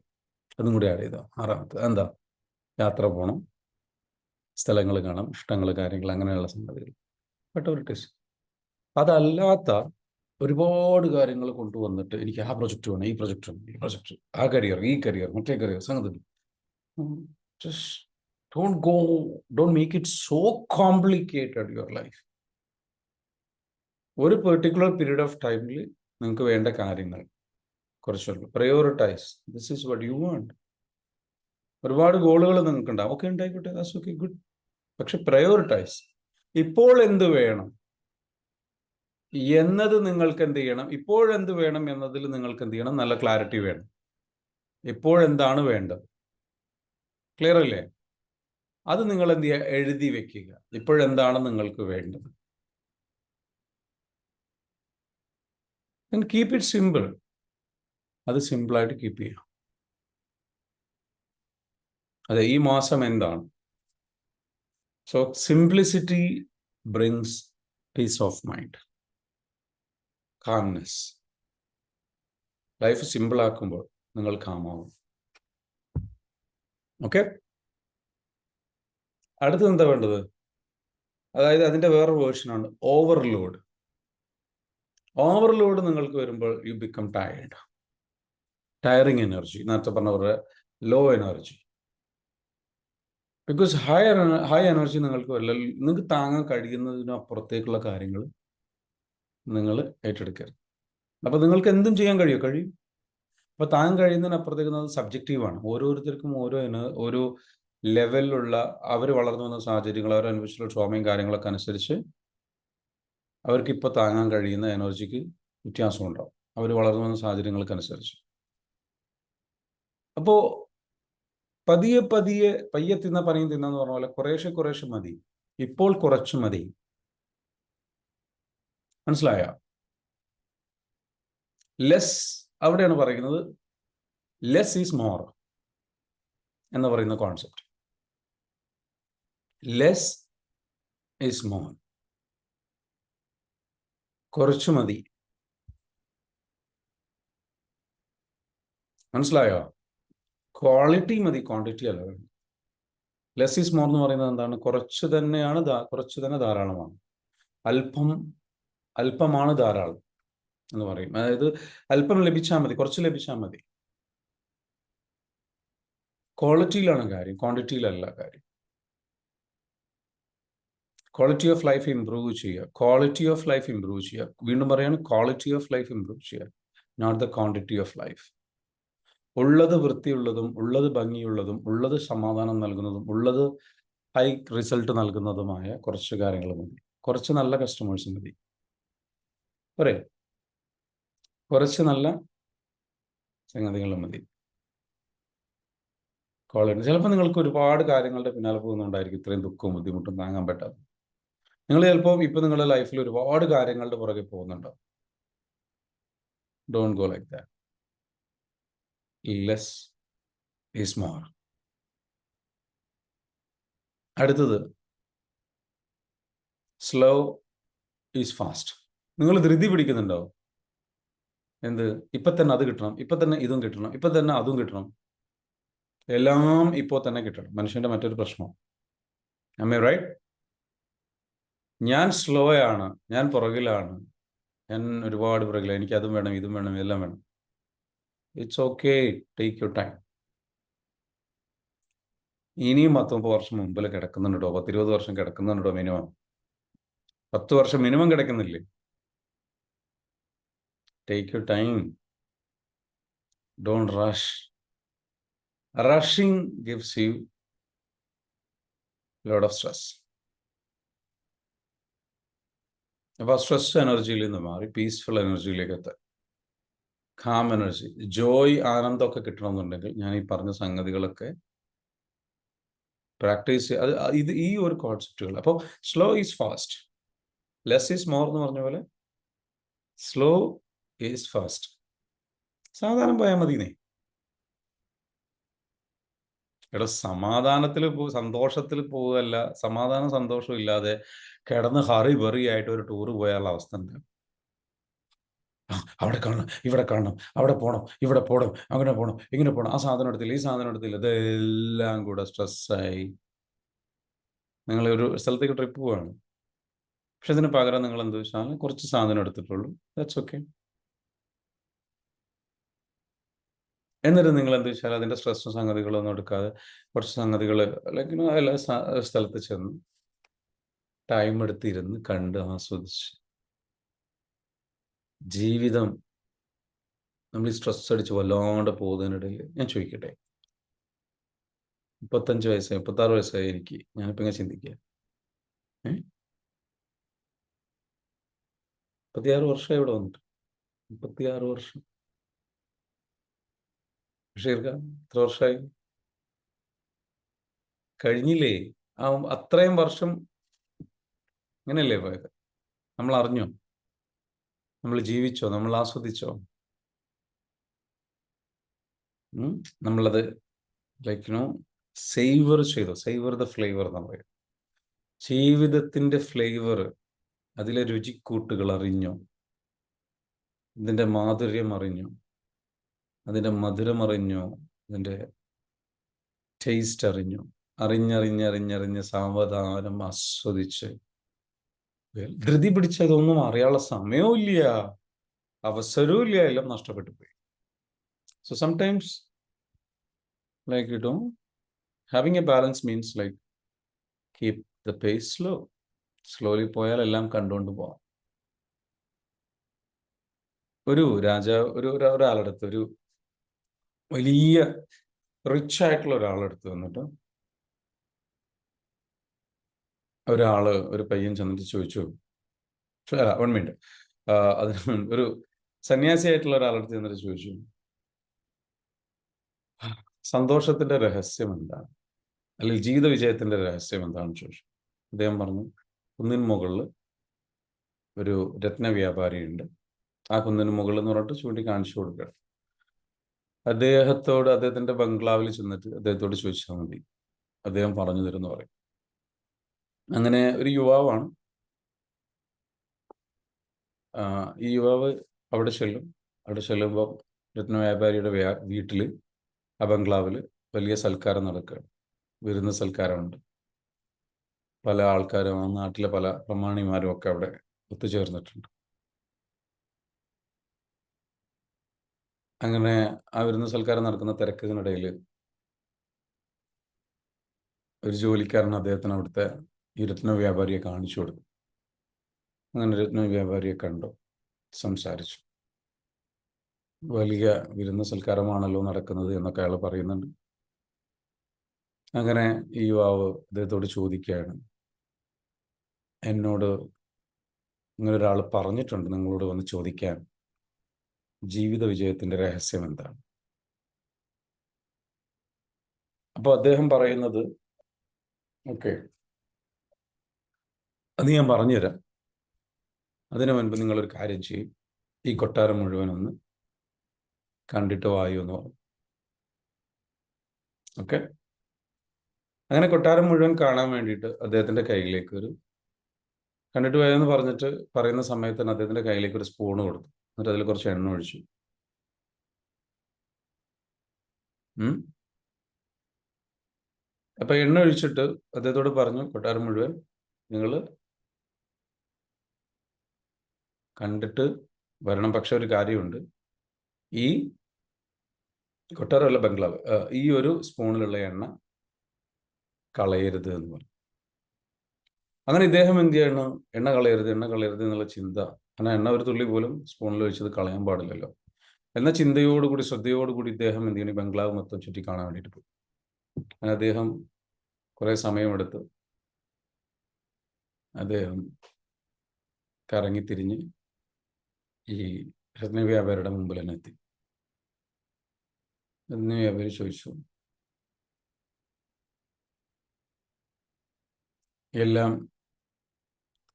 അതും കൂടി ആഡ് ചെയ്താൽ. 6ാമത്തെ എന്താ? യാത്ര പോകണം, സ്ഥലങ്ങൾ കാണാം, ഇഷ്ടങ്ങൾ, കാര്യങ്ങൾ, അങ്ങനെയുള്ള സംഗതികൾ. വട്ട് ഇറ്റ് ഈസ്. അതല്ലാത്ത ഒരുപാട് കാര്യങ്ങൾ കൊണ്ടുവന്നിട്ട് എനിക്ക് ആ പ്രൊജക്റ്റ് വേണം, ഈ പ്രൊജക്റ്റ് വേണം, ഈ പ്രൊജക്റ്റ്, ആ കരിയർ, ഈ കരിയർ, മറ്റേ കരിയർ, സംഗതി. Just don't make it so complicated your life. ഒരു പെർട്ടിക്കുലർ പീരീഡ് ഓഫ് ടൈമിൽ നിങ്ങൾക്ക് വേണ്ട കാര്യങ്ങൾ കുറച്ചുള്ളൂ. Prioritise. This is what you want. ഒരുപാട് ഗോളുകൾ നിങ്ങൾക്ക് ഉണ്ടാവും. ഓക്കെ, ഉണ്ടായിക്കോട്ടെ, ദാറ്റ്സ് ഓക്കെ, ഗുഡ്. പക്ഷെ പ്രയോറിറ്റൈസ്. ഇപ്പോൾ എന്ത് വേണം എന്നത് നിങ്ങൾക്ക് എന്ത് ചെയ്യണം? ഇപ്പോഴെന്ത് വേണം എന്നതിൽ നിങ്ങൾക്ക് എന്ത് ചെയ്യണം? നല്ല ക്ലാരിറ്റി വേണം. ഇപ്പോഴെന്താണ് വേണ്ടത്? ക്ലിയർ അല്ലേ? അത് നിങ്ങൾ എന്ത് ചെയ്യുക? എഴുതി വെക്കുക. ഇപ്പോഴെന്താണ് നിങ്ങൾക്ക് വേണ്ടത്. Keep it simple. അത് സിമ്പിളായിട്ട് കീപ്പ് ചെയ്യാം. അതെ, ഈ മാസം എന്താണ്? So simplicity brings peace of mind, calmness. Life simple ആക്കുമ്പോൾ നിങ്ങൾ കാമാവും. ഓക്കെ, അടുത്തത് എന്താ വേണ്ടത്? അതായത് അതിൻ്റെ വേറൊരു വേർഷനാണ് ഓവർലോഡ്. ഓവർലോഡ് നിങ്ങൾക്ക് വരുമ്പോൾ you become tired. Tiring energy, നേരത്തെ പറഞ്ഞവരുടെ low energy. Because high energy നിങ്ങൾക്ക് താങ്ങാൻ കഴിയുന്നതിനും അപ്പുറത്തേക്കുള്ള കാര്യങ്ങൾ നിങ്ങൾ ഏറ്റെടുക്കരുത്. അപ്പോൾ നിങ്ങൾക്ക് എന്തും ചെയ്യാൻ കഴിയും. അപ്പോൾ താങ്ങാൻ കഴിയുന്നതിനപ്പുറത്തേക്ക് അത് സബ്ജക്റ്റീവാണ്. ഓരോരുത്തർക്കും ഓരോ ലെവലിലുള്ള അവർ വളർന്നു വന്ന സാഹചര്യങ്ങൾ, അവർ അനുഭവിച്ചുള്ള ട്രോമയും കാര്യങ്ങളൊക്കെ അനുസരിച്ച് അവർക്കിപ്പോൾ താങ്ങാൻ കഴിയുന്ന എനർജിക്ക് വ്യത്യാസമുണ്ടാവും, അവർ വളർന്നു വന്ന സാഹചര്യങ്ങൾക്കനുസരിച്ച്. അപ്പോൾ പയ്യെ തിന്ന പനിയും തിന്നെന്ന് പറഞ്ഞ പോലെ കുറേശ്ശെ മതി. ഇപ്പോൾ കുറച്ച് മതി. മനസ്സിലായ? ലെസ്, അവിടെയാണ് പറയുന്നത് ലെസ് ഈസ് മോർ എന്ന് പറയുന്ന കോൺസെപ്റ്റ്. Less is more. കുറച്ചു മതി. മനസ്സിലായോ? ക്വാളിറ്റി മതി, ക്വാണ്ടിറ്റി അല്ല. ലെസ് ഈസ് മോർ എന്ന് പറയുന്നത് എന്താണ്? കുറച്ച് തന്നെയാണ്, കുറച്ച് തന്നെ ധാരാളമാണ്. അല്പമാണ് ധാരാളം എന്ന് പറയും. അതായത് അല്പം ലഭിച്ചാൽ മതി, കുറച്ച് ലഭിച്ചാൽ മതി. ക്വാളിറ്റിയിലാണ് കാര്യം, ക്വാണ്ടിറ്റിയിലല്ല കാര്യം. ക്വാളിറ്റി ഓഫ് ലൈഫ് ഇംപ്രൂവ് ചെയ്യുക, ക്വാളിറ്റി ഓഫ് ലൈഫ് ഇംപ്രൂവ് ചെയ്യുക. വീണ്ടും പറയാണ്, ക്വാളിറ്റി ഓഫ് ലൈഫ് ഇംപ്രൂവ് ചെയ്യുക, not the quantity of life. ഉള്ളത് വൃത്തിയുള്ളതും, ഉള്ളത് ഭംഗിയുള്ളതും, ഉള്ളത് സമാധാനം നൽകുന്നതും, ഉള്ളത് ഹൈ റിസൾട്ട് നൽകുന്നതുമായ കുറച്ച് കാര്യങ്ങൾ മതി. കുറച്ച് നല്ല കസ്റ്റമേഴ്സ് മതി. പോരെ? കുറച്ച് നല്ല സംഗതികൾ മതി. ക്വാളിറ്റി. ചിലപ്പോൾ നിങ്ങൾക്ക് ഒരുപാട് കാര്യങ്ങളുടെ പിന്നാലെ പോകുന്നുണ്ടായിരിക്കും ഇത്രയും ദുഃഖവും ബുദ്ധിമുട്ടും താങ്ങാൻ പറ്റാതെ. നിങ്ങൾ ചിലപ്പോൾ ഇപ്പം നിങ്ങളുടെ ലൈഫിൽ ഒരുപാട് കാര്യങ്ങളുടെ പുറകെ പോകുന്നുണ്ടോ? Don't go like that. Less is more. അടുത്തത് സ്ലോ ഈസ് ഫാസ്റ്റ്. നിങ്ങൾ ധൃതി പിടിക്കുന്നുണ്ടോ? എന്ത്? ഇപ്പം തന്നെ അത് കിട്ടണം, ഇപ്പം തന്നെ ഇതും കിട്ടണം, ഇപ്പം തന്നെ അതും കിട്ടണം, എല്ലാം ഇപ്പോൾ തന്നെ കിട്ടണം. മനുഷ്യന്റെ മറ്റൊരു പ്രശ്നം. am I right? ഞാൻ സ്ലോ ആണ്, ഞാൻ പുറകിലാണ്, ഞാൻ ഒരുപാട് പുറകിലാണ്, എനിക്ക് അതും വേണം, ഇതും വേണം, എല്ലാം വേണം. It's okay, take your time. ഇനിയും 19 വർഷം മുമ്പിൽ കിടക്കുന്നുണ്ടോ? 10-20 വർഷം കിടക്കുന്നുണ്ടോ? മിനിമം 10 വർഷം മിനിമം കിടക്കുന്നില്ലേ? Take your time, don't rush. Rushing gives you lot of stress. അപ്പോൾ സ്ട്രെസ് എനർജിയിൽ നിന്ന് മാറി പീസ്ഫുൾ എനർജിയിലേക്ക് എത്താൻ, കാം എനർജി, ജോയ്, ആനന്ദമൊക്കെ കിട്ടണമെന്നുണ്ടെങ്കിൽ ഞാൻ ഈ പറഞ്ഞ സംഗതികളൊക്കെ പ്രാക്ടീസ് ഇത് ഈ ഒരു കോൺസെപ്റ്റുകൾ. അപ്പോൾ slow is fast, less is more എന്ന് പറഞ്ഞ പോലെ സ്ലോ ഈസ് ഫാസ്റ്റ്. സാധാരണ പോയാൽ മതി. എടാ, സമാധാനത്തിൽ സന്തോഷത്തിൽ പോവുകയല്ല. സമാധാനം സന്തോഷം ഇല്ലാതെ കിടന്ന് ഹറി ബറി ആയിട്ട് ഒരു ടൂറ് പോയാലുള്ള അവസ്ഥ എന്താ? അവിടെ കാണണം, ഇവിടെ കാണണം, അവിടെ പോകണം, ഇവിടെ പോകണം, അങ്ങനെ പോകണം, ഇങ്ങനെ പോകണം, ആ സാധനം എടുത്തില്ല, ഈ സാധനം എടുത്തില്ല, ഇതെല്ലാം കൂടെ സ്ട്രെസ്സായി നിങ്ങൾ ഒരു സ്ഥലത്തേക്ക് ട്രിപ്പ് പോവാണ്. പക്ഷെ ഇതിന് പകരം നിങ്ങൾ എന്ത് വെച്ചാൽ കുറച്ച് സാധനം എടുത്തിട്ടുള്ളൂ, ദാറ്റ്സ് ഓക്കെ. എന്നിട്ട് നിങ്ങൾ എന്ത് വെച്ചാൽ അതിൻ്റെ സ്ട്രെസ്സും സംഗതികളൊന്നും എടുക്കാതെ കുറച്ച് സംഗതികൾ ലൈക്ക് എല്ലാ സ്ഥലത്ത് ചെന്ന് ടൈം എടുത്തിരുന്ന് കണ്ട് ആസ്വദിച്ച് ജീവിതം. നമ്മൾ ഈ സ്ട്രെസ് അടിച്ച് വല്ലാണ്ട് പോകുന്നതിനിടയിൽ ഞാൻ ചോദിക്കട്ടെ, 35 വയസ്സായി, 36 വയസ്സായി എനിക്ക്, ഞാനിപ്പോൾ ഇങ്ങനെ ചിന്തിക്കുക, 36 വർഷമായി ഇവിടെ വന്നിട്ട്, 36 വർഷം. ഷീർക്ക, എത്ര വർഷമായി കഴിഞ്ഞില്ലേ? അത്രയും വർഷം ഇങ്ങനെയല്ലേ പോയത്? നമ്മൾ അറിഞ്ഞോ? നമ്മൾ ജീവിച്ചോ? നമ്മൾ ആസ്വദിച്ചോ? നമ്മളത് ലൈക്ക് സേവർ ചെയ്തോ? സേവർ ദ ഫ്ലേവർ എന്ന് പറയും. ജീവിതത്തിൻ്റെ ഫ്ലേവർ, അതിലെ രുചിക്കൂട്ടുകൾ അറിഞ്ഞോ? ഇതിൻ്റെ മാധുര്യം അറിഞ്ഞോ? അതിൻ്റെ മധുരം അറിഞ്ഞോ? അതിൻ്റെ ടേസ്റ്റ് അറിഞ്ഞോ? അറിഞ്ഞറിഞ്ഞറിഞ്ഞറിഞ്ഞ് സാവധാനം ആസ്വദിച്ച്. ധൃതി പിടിച്ചതൊന്നും അറിയാനുള്ള സമയവും ഇല്ല, അവസരവും ഇല്ല, എല്ലാം നഷ്ടപ്പെട്ടു പോയി. So sometimes like having a balance means like keep the pace slow. Slowly പോയാൽ എല്ലാം കണ്ടുകൊണ്ട് പോവാം. ഒരു ഒരാളടുത്ത്, ഒരു വലിയ റിച്ച് ആയിട്ടുള്ള ഒരാളെടുത്ത് വന്നിട്ട് ഒരു പയ്യൻ ചെന്നിട്ട് ചോദിച്ചു, 1 മിനിറ്റ്, അതിന് ഒരു സന്യാസിയായിട്ടുള്ള ഒരാളെടുത്ത് ചെന്നിട്ട് ചോദിച്ചു, സന്തോഷത്തിന്റെ രഹസ്യം എന്താണ്, അല്ലെങ്കിൽ ജീവിത വിജയത്തിന്റെ രഹസ്യം എന്താണെന്ന് ചോദിച്ചു. അദ്ദേഹം പറഞ്ഞു, കുന്നിൻ മുകളിൽ ഒരു രത്ന വ്യാപാരിയുണ്ട്, ആ കുന്നിന് മുകളിൽ എന്ന് പറഞ്ഞിട്ട് ചൂണ്ടിക്കാണിച്ചു കൊടുക്കുക. അദ്ദേഹത്തിന്റെ ബംഗ്ലാവിൽ ചെന്നിട്ട് അദ്ദേഹത്തോട് ചോദിച്ചാൽ മതി, അദ്ദേഹം പറഞ്ഞു തരുമെന്ന് പറയും. അങ്ങനെ ഒരു യുവാവാണ്. ഈ യുവാവ് അവിടെ ചെല്ലും. അവിടെ ചെല്ലുമ്പോൾ രത്നവ്യാപാരിയുടെ വീട്ടിൽ, ആ ബംഗ്ലാവിൽ വലിയ സൽക്കാരം നടക്കുകയാണ്. വിരുന്ന് സൽക്കാരമുണ്ട്. പല ആൾക്കാരും, ആ നാട്ടിലെ പല പ്രമാണിമാരും ഒക്കെ അവിടെ ഒത്തുചേർന്നിട്ടുണ്ട്. അങ്ങനെ ആ വിരുന്ന് സൽക്കാരം നടക്കുന്ന തിരക്കിനിടയിൽ ഒരു ജോലിക്കാരൻ അദ്ദേഹത്തിന് അവിടുത്തെ ഈ രത്ന വ്യാപാരിയെ കാണിച്ചു കൊടുത്തു. അങ്ങനെ രത്ന വ്യാപാരിയെ കണ്ടു, സംസാരിച്ചു. വലിയ വിരുന്ന് സൽക്കാരമാണല്ലോ നടക്കുന്നത് എന്നൊക്കെ അയാൾ പറയുന്നുണ്ട്. അങ്ങനെ ഈ യുവാവ് അദ്ദേഹത്തോട് ചോദിക്കുകയാണ്, എന്നോട് ഇങ്ങനൊരാൾ പറഞ്ഞിട്ടുണ്ട് നിങ്ങളോട് വന്ന് ചോദിക്കാൻ, ജീവിത വിജയത്തിന്റെ രഹസ്യം എന്താണ്? അപ്പോൾ അദ്ദേഹം പറയുന്നത്, ഓക്കെ, അത് ഞാൻ പറഞ്ഞുതരാം. അതിനു മുൻപ് നിങ്ങളൊരു കാര്യം ചെയ്യും, ഈ കൊട്ടാരം മുഴുവൻ ഒന്ന് കണ്ടിട്ട് വായു എന്ന് പറഞ്ഞു. ഓക്കെ, അങ്ങനെ കൊട്ടാരം മുഴുവൻ കാണാൻ വേണ്ടിയിട്ട് അദ്ദേഹത്തിന്റെ കയ്യിലേക്ക് കണ്ടിട്ട് വായെന്ന് പറഞ്ഞിട്ട് പറയുന്ന സമയത്ത് തന്നെ അദ്ദേഹത്തിന്റെ കയ്യിലേക്ക് ഒരു സ്പൂണ് കൊടുത്തു. എന്നിട്ട് അതിൽ കുറച്ച് എണ്ണ ഒഴിച്ചു. അപ്പൊ എണ്ണ ഒഴിച്ചിട്ട് അദ്ദേഹത്തോട് പറഞ്ഞു, കൊട്ടാരം മുഴുവൻ നിങ്ങൾ കണ്ടിട്ട് വരണം. പക്ഷെ ഒരു കാര്യമുണ്ട്, ഈ കൊട്ടാരമല്ല, ബംഗ്ലാവ്, ഈ ഒരു സ്പൂണിലുള്ള എണ്ണ കളയരുത് എന്ന് പറഞ്ഞു. അങ്ങനെ ഇദ്ദേഹം എന്ത് ചെയ്യണം, എണ്ണ കളയരുത് എന്നുള്ള ചിന്ത. കാരണം എണ്ണ ഒരു തുള്ളി പോലും സ്പൂണിൽ ഒഴിച്ചത് കളയാൻ പാടില്ലല്ലോ എന്ന ചിന്തയോടുകൂടി, ശ്രദ്ധയോടുകൂടി ഇദ്ദേഹം എന്ത് ചെയ്യണം, ബംഗ്ലാവ് മൊത്തം ചുറ്റി കാണാൻ വേണ്ടിയിട്ട് പോയി. അങ്ങനെ അദ്ദേഹം കുറെ സമയമെടുത്ത് അദ്ദേഹം കറങ്ങിത്തിരിഞ്ഞ് ഈ രത്നവ്യാപാരിയുടെ മുമ്പിൽ തന്നെ എത്തി. രത്നവ്യാപാരി ചോദിച്ചു, എല്ലാം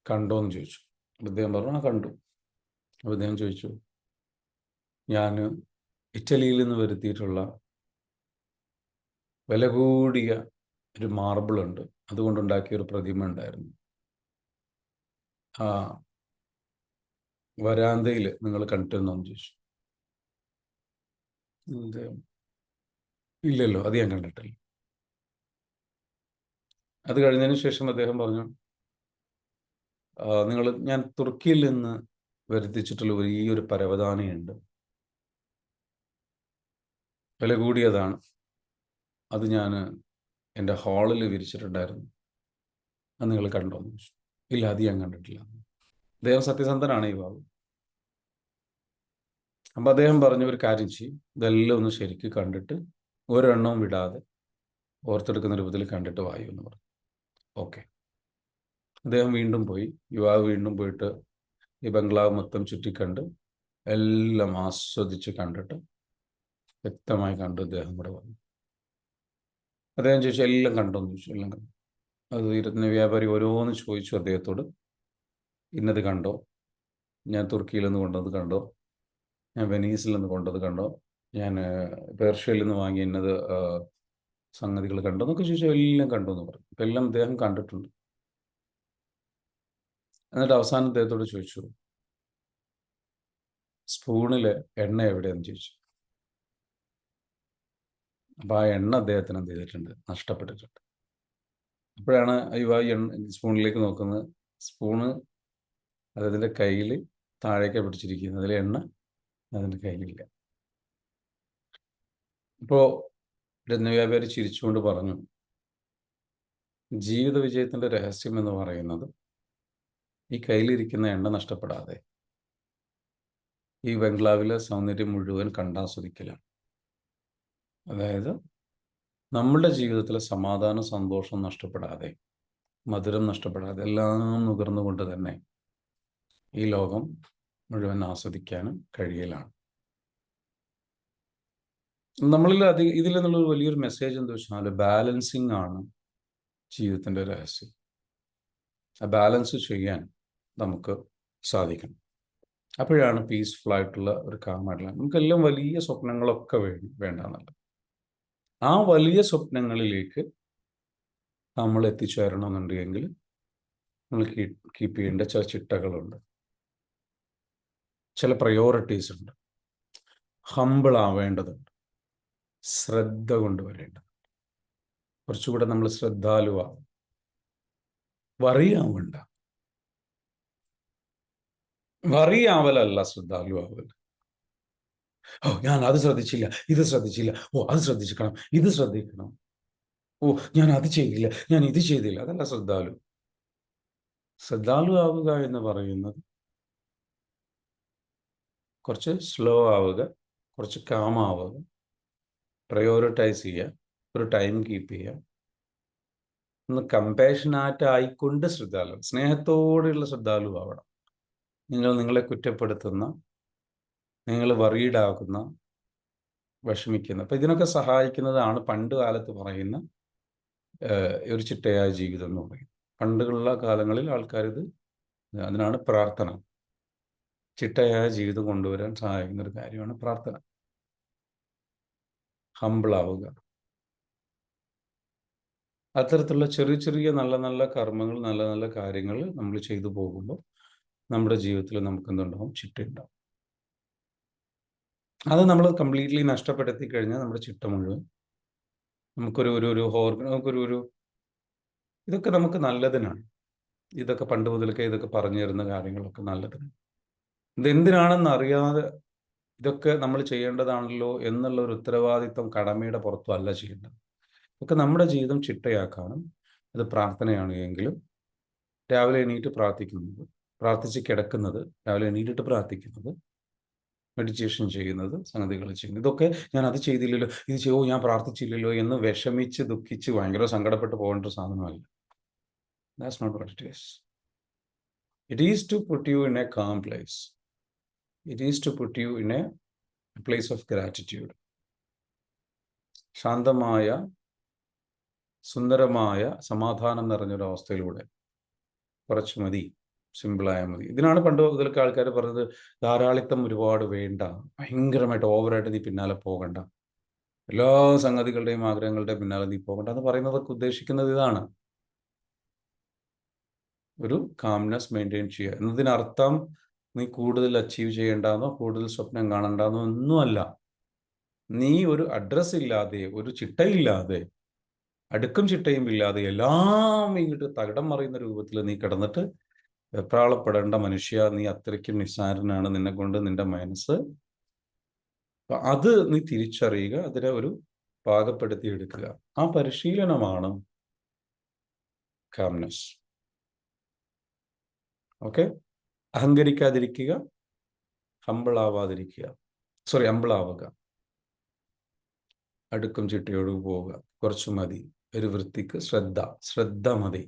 കണ്ടോ എന്ന് ചോദിച്ചു. അദ്ദേഹം പറഞ്ഞു, ആ കണ്ടു. അപ്പോൾ അദ്ദേഹം ചോദിച്ചു, ഞാൻ ഇറ്റലിയിൽ നിന്ന് വരുത്തിയിട്ടുള്ള വില കൂടിയ ഒരു മാർബിൾ ഉണ്ട്, അതുകൊണ്ടുണ്ടാക്കിയ ഒരു പ്രതിമ ഉണ്ടായിരുന്നു. ആ വരാന്തയിൽ നിങ്ങൾ കണ്ടിരുന്നോന്ന് ചോദിച്ചു. ഇല്ലല്ലോ, അത് ഞാൻ കണ്ടിട്ടില്ല. അത് കഴിഞ്ഞതിന് ശേഷം അദ്ദേഹം പറഞ്ഞു, ഞാൻ തുർക്കിയിൽ നിന്ന് വരുത്തിച്ചിട്ടുള്ള വലിയൊരു പരവതാനിയുണ്ട്, വില കൂടിയതാണ്. അത് ഞാൻ എൻ്റെ ഹാളിൽ വിരിച്ചിട്ടുണ്ടായിരുന്നു, അത് നിങ്ങൾ കണ്ടോന്ന് ചോദിച്ചു. ഇല്ല, അത് ഞാൻ കണ്ടിട്ടില്ല. അദ്ദേഹം സത്യസന്ധനാണ് ഈ ബാബു. അപ്പം അദ്ദേഹം പറഞ്ഞ ഒരു കാര്യം ചെയ്യും, ഇതെല്ലാം ഒന്ന് ശരിക്ക് കണ്ടിട്ട് ഒരെണ്ണവും വിടാതെ ഓർത്തെടുക്കുന്ന രൂപത്തിൽ കണ്ടിട്ട് വായു എന്ന് പറഞ്ഞു. ഓക്കെ, അദ്ദേഹം വീണ്ടും പോയി. യുവാവ് വീണ്ടും പോയിട്ട് ഈ ബംഗ്ലാവ് മൊത്തം ചുറ്റിക്കണ്ട് എല്ലാം ആസ്വദിച്ച് കണ്ടിട്ട് വ്യക്തമായി കണ്ടു അദ്ദേഹം ഇവിടെ വന്നു. അദ്ദേഹം ചോദിച്ചു, എല്ലാം കണ്ടോന്ന് ചോദിച്ചു. എല്ലാം കണ്ടു. അത് ഇരുന്ന വ്യാപാരി ഓരോന്ന് ചോദിച്ചു അദ്ദേഹത്തോട്, ഇന്നത് കണ്ടോ, ഞാൻ തുർക്കിയിൽ നിന്ന് കൊണ്ടത് കണ്ടോ, ഞാൻ വെനീസിൽ നിന്ന് കൊണ്ടത് കണ്ടോ, ഞാൻ പേർഷ്യയിൽ നിന്ന് വാങ്ങിയ ഇന്നത് സംഗതികൾ കണ്ടോ എന്നൊക്കെ ചോദിച്ചു. എല്ലാം കണ്ടു എന്ന് പറഞ്ഞു. ഇപ്പം എല്ലാം അദ്ദേഹം കണ്ടിട്ടുണ്ട്. എന്നിട്ട് അവസാനം അദ്ദേഹത്തോട് ചോദിച്ചു, സ്പൂണിലെ എണ്ണ എവിടെയെന്ന് ചോദിച്ചു. അപ്പം ആ എണ്ണ അദ്ദേഹത്തിന് എന്ത് ചെയ്തിട്ടുണ്ട്, നഷ്ടപ്പെട്ടിട്ടുണ്ട്. അപ്പോഴാണ് ഈ സ്പൂണിലേക്ക് നോക്കുന്നത്. സ്പൂണ് അദ്ദേഹത്തിൻ്റെ കയ്യിൽ താഴേക്ക് പിടിച്ചിരിക്കുന്നത്, അതിലെ എണ്ണ അതിൻ്റെ കയ്യിലില്ല. ഇപ്പോൾ രത്നവ്യാപാരി ചിരിച്ചുകൊണ്ട് പറഞ്ഞു, ജീവിത വിജയത്തിൻ്റെ രഹസ്യം എന്ന് പറയുന്നത് ഈ കയ്യിലിരിക്കുന്ന എണ്ണ നഷ്ടപ്പെടാതെ ഈ ബംഗ്ലാവിലെ സൗന്ദര്യം മുഴുവൻ കണ്ടാസ്വദിക്കലാണ്. അതായത് നമ്മളുടെ ജീവിതത്തിലെ സമാധാനം, സന്തോഷം നഷ്ടപ്പെടാതെ, മധുരം നഷ്ടപ്പെടാതെ, എല്ലാം നുകർന്നുകൊണ്ട് തന്നെ ഈ ലോകം മുഴുവൻ ആസ്വദിക്കാനും കഴിയലാണ്. നമ്മളിൽ ഇതിൽ നിന്നുള്ളൊരു വലിയൊരു മെസ്സേജ് എന്താ വെച്ചാൽ, ബാലൻസിങ് ആണ് ജീവിതത്തിൻ്റെ രഹസ്യം. ആ ബാലൻസ് ചെയ്യാൻ നമുക്ക് സാധിക്കണം. അപ്പോഴാണ് പീസ്ഫുൾ ആയിട്ടുള്ള ഒരു കാമായിട്ടുള്ള, നമുക്കെല്ലാം വലിയ സ്വപ്നങ്ങളൊക്കെ വേണ്ടാന്നല്ല. ആ വലിയ സ്വപ്നങ്ങളിലേക്ക് നമ്മൾ എത്തിച്ചേരണമെന്നുണ്ടെങ്കിൽ നമ്മൾ കീപ്പ് ചെയ്യേണ്ട ചില ചിട്ടകളുണ്ട്, ചില പ്രയോറിറ്റീസ് ഉണ്ട്. ഹമ്പിൾ ആവേണ്ടതുണ്ട്, ശ്രദ്ധ കൊണ്ടുവരേണ്ടത്, കുറച്ചുകൂടെ നമ്മൾ ശ്രദ്ധാലുവാകും. വറിയാവണ്ട, വറിയാവലല്ല ശ്രദ്ധാലുവാവൽ. ഓ ഞാൻ അത് ശ്രദ്ധിച്ചില്ല, ഇത് ശ്രദ്ധിച്ചില്ല, ഓ അത് ശ്രദ്ധിക്കണം, ഇത് ശ്രദ്ധിക്കണം, ഓ ഞാൻ അത് ചെയ്തില്ല, ഞാൻ ഇത് ചെയ്തില്ല. അതല്ല ശ്രദ്ധാലു. ശ്രദ്ധാലു ആവുക എന്ന് പറയുന്നത് കുറച്ച് സ്ലോ ആവുക, കുറച്ച് കാം ആവുക, പ്രയോറിറ്റൈസ് ചെയ്യുക, ഒരു ടൈം കീപ്പ് ചെയ്യുക, ഒന്ന് കമ്പാഷനാറ്റ് ആയിക്കൊണ്ട് ശ്രദ്ധാലു, സ്നേഹത്തോടെയുള്ള ശ്രദ്ധാലു ആവണം. നിങ്ങൾ നിങ്ങളെ കുറ്റപ്പെടുത്തുന്ന, നിങ്ങൾ വറീഡാക്കുന്ന, വിഷമിക്കുന്ന, അപ്പം ഇതിനൊക്കെ സഹായിക്കുന്നതാണ് പണ്ട് കാലത്ത് പറയുന്ന ഒരു ചിട്ടയായ ജീവിതം എന്ന് പറയും. പണ്ടുള്ള കാലങ്ങളിൽ ആൾക്കാരിത്, അതിനാണ് പ്രാർത്ഥന. ചിട്ടയായ ജീവിതം കൊണ്ടുവരാൻ സഹായിക്കുന്ന ഒരു കാര്യമാണ് പ്രാർത്ഥന. ഹമ്പിളാവുക. അത്തരത്തിലുള്ള ചെറിയ ചെറിയ നല്ല നല്ല കർമ്മങ്ങൾ, നല്ല നല്ല കാര്യങ്ങൾ നമ്മൾ ചെയ്തു പോകുമ്പോൾ നമ്മുടെ ജീവിതത്തിൽ നമുക്ക് എന്തുണ്ടാവും? ചിട്ടയുണ്ടാവും. അത് നമ്മൾ കംപ്ലീറ്റ്ലി നഷ്ടപ്പെടുത്തി കഴിഞ്ഞാൽ നമ്മുടെ ചിട്ട മുഴുവൻ നമുക്കൊരു ഇതൊക്കെ നമുക്ക് നല്ലതിനാണ്. ഇതൊക്കെ പണ്ട് മുതലൊക്കെ ഇതൊക്കെ പറഞ്ഞു തരുന്ന കാര്യങ്ങളൊക്കെ നല്ലതിനാണ്. ഇതെന്തിനാണെന്ന് അറിയാതെ ഇതൊക്കെ നമ്മൾ ചെയ്യേണ്ടതാണല്ലോ എന്നുള്ള ഒരു ഉത്തരവാദിത്വം കടമയുടെ പുറത്തും അല്ല ചെയ്യേണ്ടത്. ഒക്കെ നമ്മുടെ ജീവിതം ചിട്ടയാക്കാനും അത് പ്രാർത്ഥനയാണ് എങ്കിലും രാവിലെ എണീറ്റ് പ്രാർത്ഥിക്കുന്നത്, പ്രാർത്ഥിച്ച് കിടക്കുന്നത്, രാവിലെ എണീറ്റിട്ട് പ്രാർത്ഥിക്കുന്നത്, മെഡിറ്റേഷൻ ചെയ്യുന്നത്, സംഗതികൾ ചെയ്യുന്നത്, ഇതൊക്കെ ഞാൻ അത് ചെയ്തില്ലല്ലോ, ഇത് ചെയ്യോ, ഞാൻ പ്രാർത്ഥിച്ചില്ലല്ലോ എന്ന് വിഷമിച്ച് ദുഃഖിച്ച് ഭയങ്കര സങ്കടപ്പെട്ട് പോകേണ്ട ഒരു സാധനമല്ല. That's not what it is. It is to put you in a calm place. It is to put you in a place of gratitude. ശാന്തമായ, സുന്ദരമായ, സമാധാനം നിറഞ്ഞൊരു അവസ്ഥയിലൂടെ കുറച്ച് മതി, സിമ്പിളായാൽ മതി. ഇതിനാണ് പണ്ട് മുതലൊക്കെ ആൾക്കാർ പറഞ്ഞത് ധാരാളിത്തം ഒരുപാട് വേണ്ട, ഭയങ്കരമായിട്ട് ഓവറായിട്ട് നീ പിന്നാലെ പോകണ്ട, എല്ലാ സംഗതികളുടെയും ആഗ്രഹങ്ങളുടെയും പിന്നാലെ നീ പോകണ്ട എന്ന് പറയുന്നതൊക്കെ ഉദ്ദേശിക്കുന്നത് ഇതാണ്. ഒരു കാംനെസ് മെയിൻറ്റെയിൻ ചെയ്യുക എന്നതിനർത്ഥം നീ കൂടുതൽ അച്ചീവ് ചെയ്യേണ്ടെന്നോ കൂടുതൽ സ്വപ്നം കാണണ്ടെന്നോ ഒന്നുമല്ല. നീ ഒരു അഡ്രസ് ഇല്ലാതെ, ഒരു ചിട്ടയില്ലാതെ, അടുക്കും ചിട്ടയും ഇല്ലാതെ എല്ലാം ഇങ്ങോട്ട് തകിടം മറിയുന്ന രൂപത്തിൽ നീ കിടന്നിട്ട് വെപ്രാളപ്പെടേണ്ട മനുഷ്യ, നീ അത്രയ്ക്കും നിസ്സാരനാണ്, നിന്നെ കൊണ്ട് നിന്റെ മനസ്സ്. അത് നീ തിരിച്ചറിയുക, അതിനെ ഒരു പാകപ്പെടുത്തി എടുക്കുക. ആ പരിശീലനമാണ് കാംനെസ്. ഓക്കെ, അഹങ്കരിക്കാതിരിക്കുക, ഹമ്പിളാവാതിരിക്കുക, ഹമ്പിളാവുക, അടുക്കും ചിട്ടയോട് പോവുക, കുറച്ചു മതി, ഒരു വൃത്തിക്ക് ശ്രദ്ധ മതി,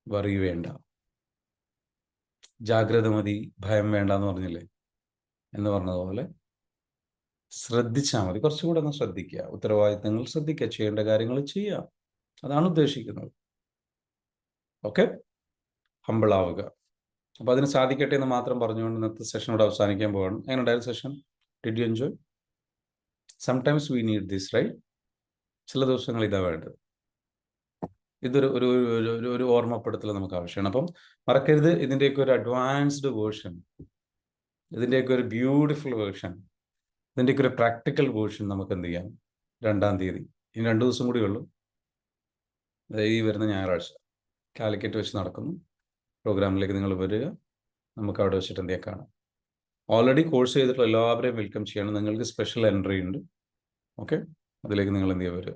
വറി വേണ്ട, ജാഗ്രത മതി, ഭയം വേണ്ട എന്ന് പറഞ്ഞില്ലേ, എന്ന് പറഞ്ഞതുപോലെ ശ്രദ്ധിച്ചാൽ മതി, കുറച്ചുകൂടെ ഒന്ന് ശ്രദ്ധിക്കുക, ഉത്തരവാദിത്തങ്ങൾ ശ്രദ്ധിക്കുക, ചെയ്യേണ്ട കാര്യങ്ങൾ ചെയ്യുക, അതാണ് ഉദ്ദേശിക്കുന്നത്. ഓക്കെ, ഹമ്പിളാവുക. അപ്പോൾ അതിന് സാധിക്കട്ടെ എന്ന് മാത്രം പറഞ്ഞുകൊണ്ട് ഇന്നത്തെ സെഷനോട് അവസാനിക്കാൻ പോവാണ്. എങ്ങനെ ഉണ്ടായിരുന്നു session? Did you enjoy? Sometimes we need this, right? ചില ദിവസങ്ങൾ ഇതാ വേണ്ടത്. ഇതൊരു ഒരു ഒരു ഓർമ്മപ്പെടുത്തൽ നമുക്ക് ആവശ്യമാണ്. അപ്പം മറക്കരുത്, ഇതിൻ്റെയൊക്കെ ഒരു അഡ്വാൻസ്ഡ് വേർഷൻ, ഇതിൻ്റെയൊക്കെ ഒരു ബ്യൂട്ടിഫുൾ വേർഷൻ, ഇതിൻ്റെയൊക്കെ ഒരു പ്രാക്ടിക്കൽ വേർഷൻ നമുക്ക് എന്ത് ചെയ്യാം? 2-ാം തീയതി, ഇനി 2 ദിവസം കൂടി ഉള്ളൂ, ഈ വരുന്ന ഞായറാഴ്ച കാലിക്കറ്റ് വെച്ച് നടക്കുന്നു. പ്രോഗ്രാമിലേക്ക് നിങ്ങൾ വരിക, നമുക്ക് അവിടെ വെച്ചിട്ട് എന്ത് ചെയ്യാം, കാണാം. ഓൾറെഡി കോഴ്സ് ചെയ്തിട്ടുള്ള എല്ലാവരെയും വെൽക്കം ചെയ്യണം. നിങ്ങൾക്ക് സ്പെഷ്യൽ എൻട്രി ഉണ്ട്. ഓക്കെ, അതിലേക്ക് നിങ്ങൾ എന്ത് ചെയ്യുക, വരിക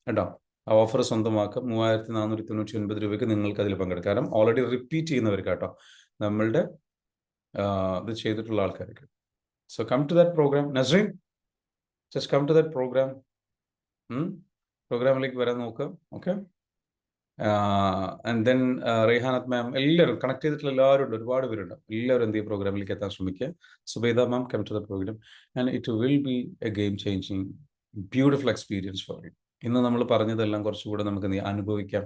കേട്ടോ. ആ ഓഫർ സ്വന്തമാക്കുക. 3499 രൂപയ്ക്ക് നിങ്ങൾക്ക് അതിൽ പങ്കെടുക്കാം. കാരണം ഓൾറെഡി റിപ്പീറ്റ് ചെയ്യുന്നവർക്ക് കേട്ടോ, നമ്മളുടെ ഇത് ചെയ്തിട്ടുള്ള ആൾക്കാർക്ക്. So come to that program. Nasreen, just come to that program. പ്രോഗ്രാമിലേക്ക് വരാൻ നോക്കുക. Okay, and then Raihanath ma'am, എല്ലാവരും കണക്ട് ചെയ്തിട്ടുള്ള എല്ലാവരും ഉണ്ട്, ഒരുപാട് പേരുണ്ട്. എല്ലാവരും എന്ത് ചെയ്യും, പ്രോഗ്രാമിലേക്ക് എത്താൻ ശ്രമിക്കുക. Zubaida ma'am, come to the program and it will be a game changing beautiful experience for you. ഇന്ന് നമ്മൾ പറഞ്ഞതെല്ലാം കുറച്ചുകൂടെ നമുക്ക് എന്ത് ചെയ്യാം, അനുഭവിക്കാം,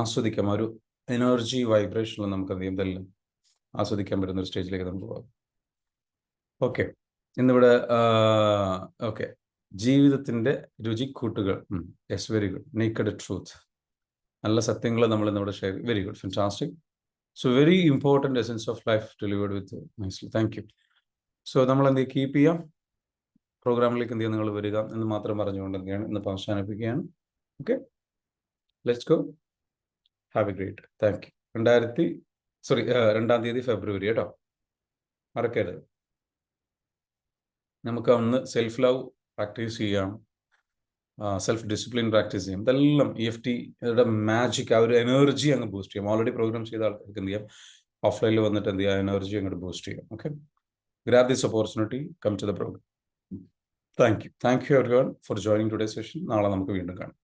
ആസ്വദിക്കാം. ഒരു എനർജി വൈബ്രേഷനിൽ നമുക്ക് എന്ത് ചെയ്യും, ഇതെല്ലാം ആസ്വദിക്കാൻ പറ്റുന്ന ഒരു സ്റ്റേജിലേക്ക് നമുക്ക് പോകാം. ഓക്കെ, ഇന്നിവിടെ ഓക്കെ, ജീവിതത്തിൻ്റെ രുചിക്കൂട്ടുകൾ. Yes, very good. Naked truth, നല്ല സത്യങ്ങൾ നമ്മൾ ഇന്നിവിടെ share. Very good, fantastic. So very important essence of life delivered with nicely. Thank you. So നമ്മൾ എന്ത് കീപ്പ് ചെയ്യാം, പ്രോഗ്രാമിലേക്ക് എന്ത് ചെയ്യാം, നിങ്ങൾ വരിക എന്ന് മാത്രം പറഞ്ഞുകൊണ്ട് എന്ത് ചെയ്യണം, ഇന്ന് അവസാനിപ്പിക്കുകയാണ്. Okay, let's go. Have A great. Thank you. 2 തീയതി ഫെബ്രുവരി കേട്ടോ, മറക്കരുത്. നമുക്ക് അന്ന് സെൽഫ് ലവ് പ്രാക്ടീസ് ചെയ്യാം, സെൽഫ് ഡിസിപ്ലിൻ പ്രാക്ടീസ് ചെയ്യാം. ഇതെല്ലാം EFTയുടെ മാജിക്, ആ ഒരു എനർജി അങ്ങ് ബൂസ്റ്റ് ചെയ്യാം. ഓൾറെഡി പ്രോഗ്രാം ചെയ്ത ആൾക്കാർക്ക് എന്ത് ചെയ്യാം, ഓഫ്ലൈനിൽ വന്നിട്ട് എന്ത് ചെയ്യാം, എനർജി അങ്ങോട്ട് ബൂസ്റ്റ് ചെയ്യാം. Okay, grab this opportunity, come to the program. Thank you everyone for joining today session. നാളെ നമുക്ക് വീണ്ടും കാണാം.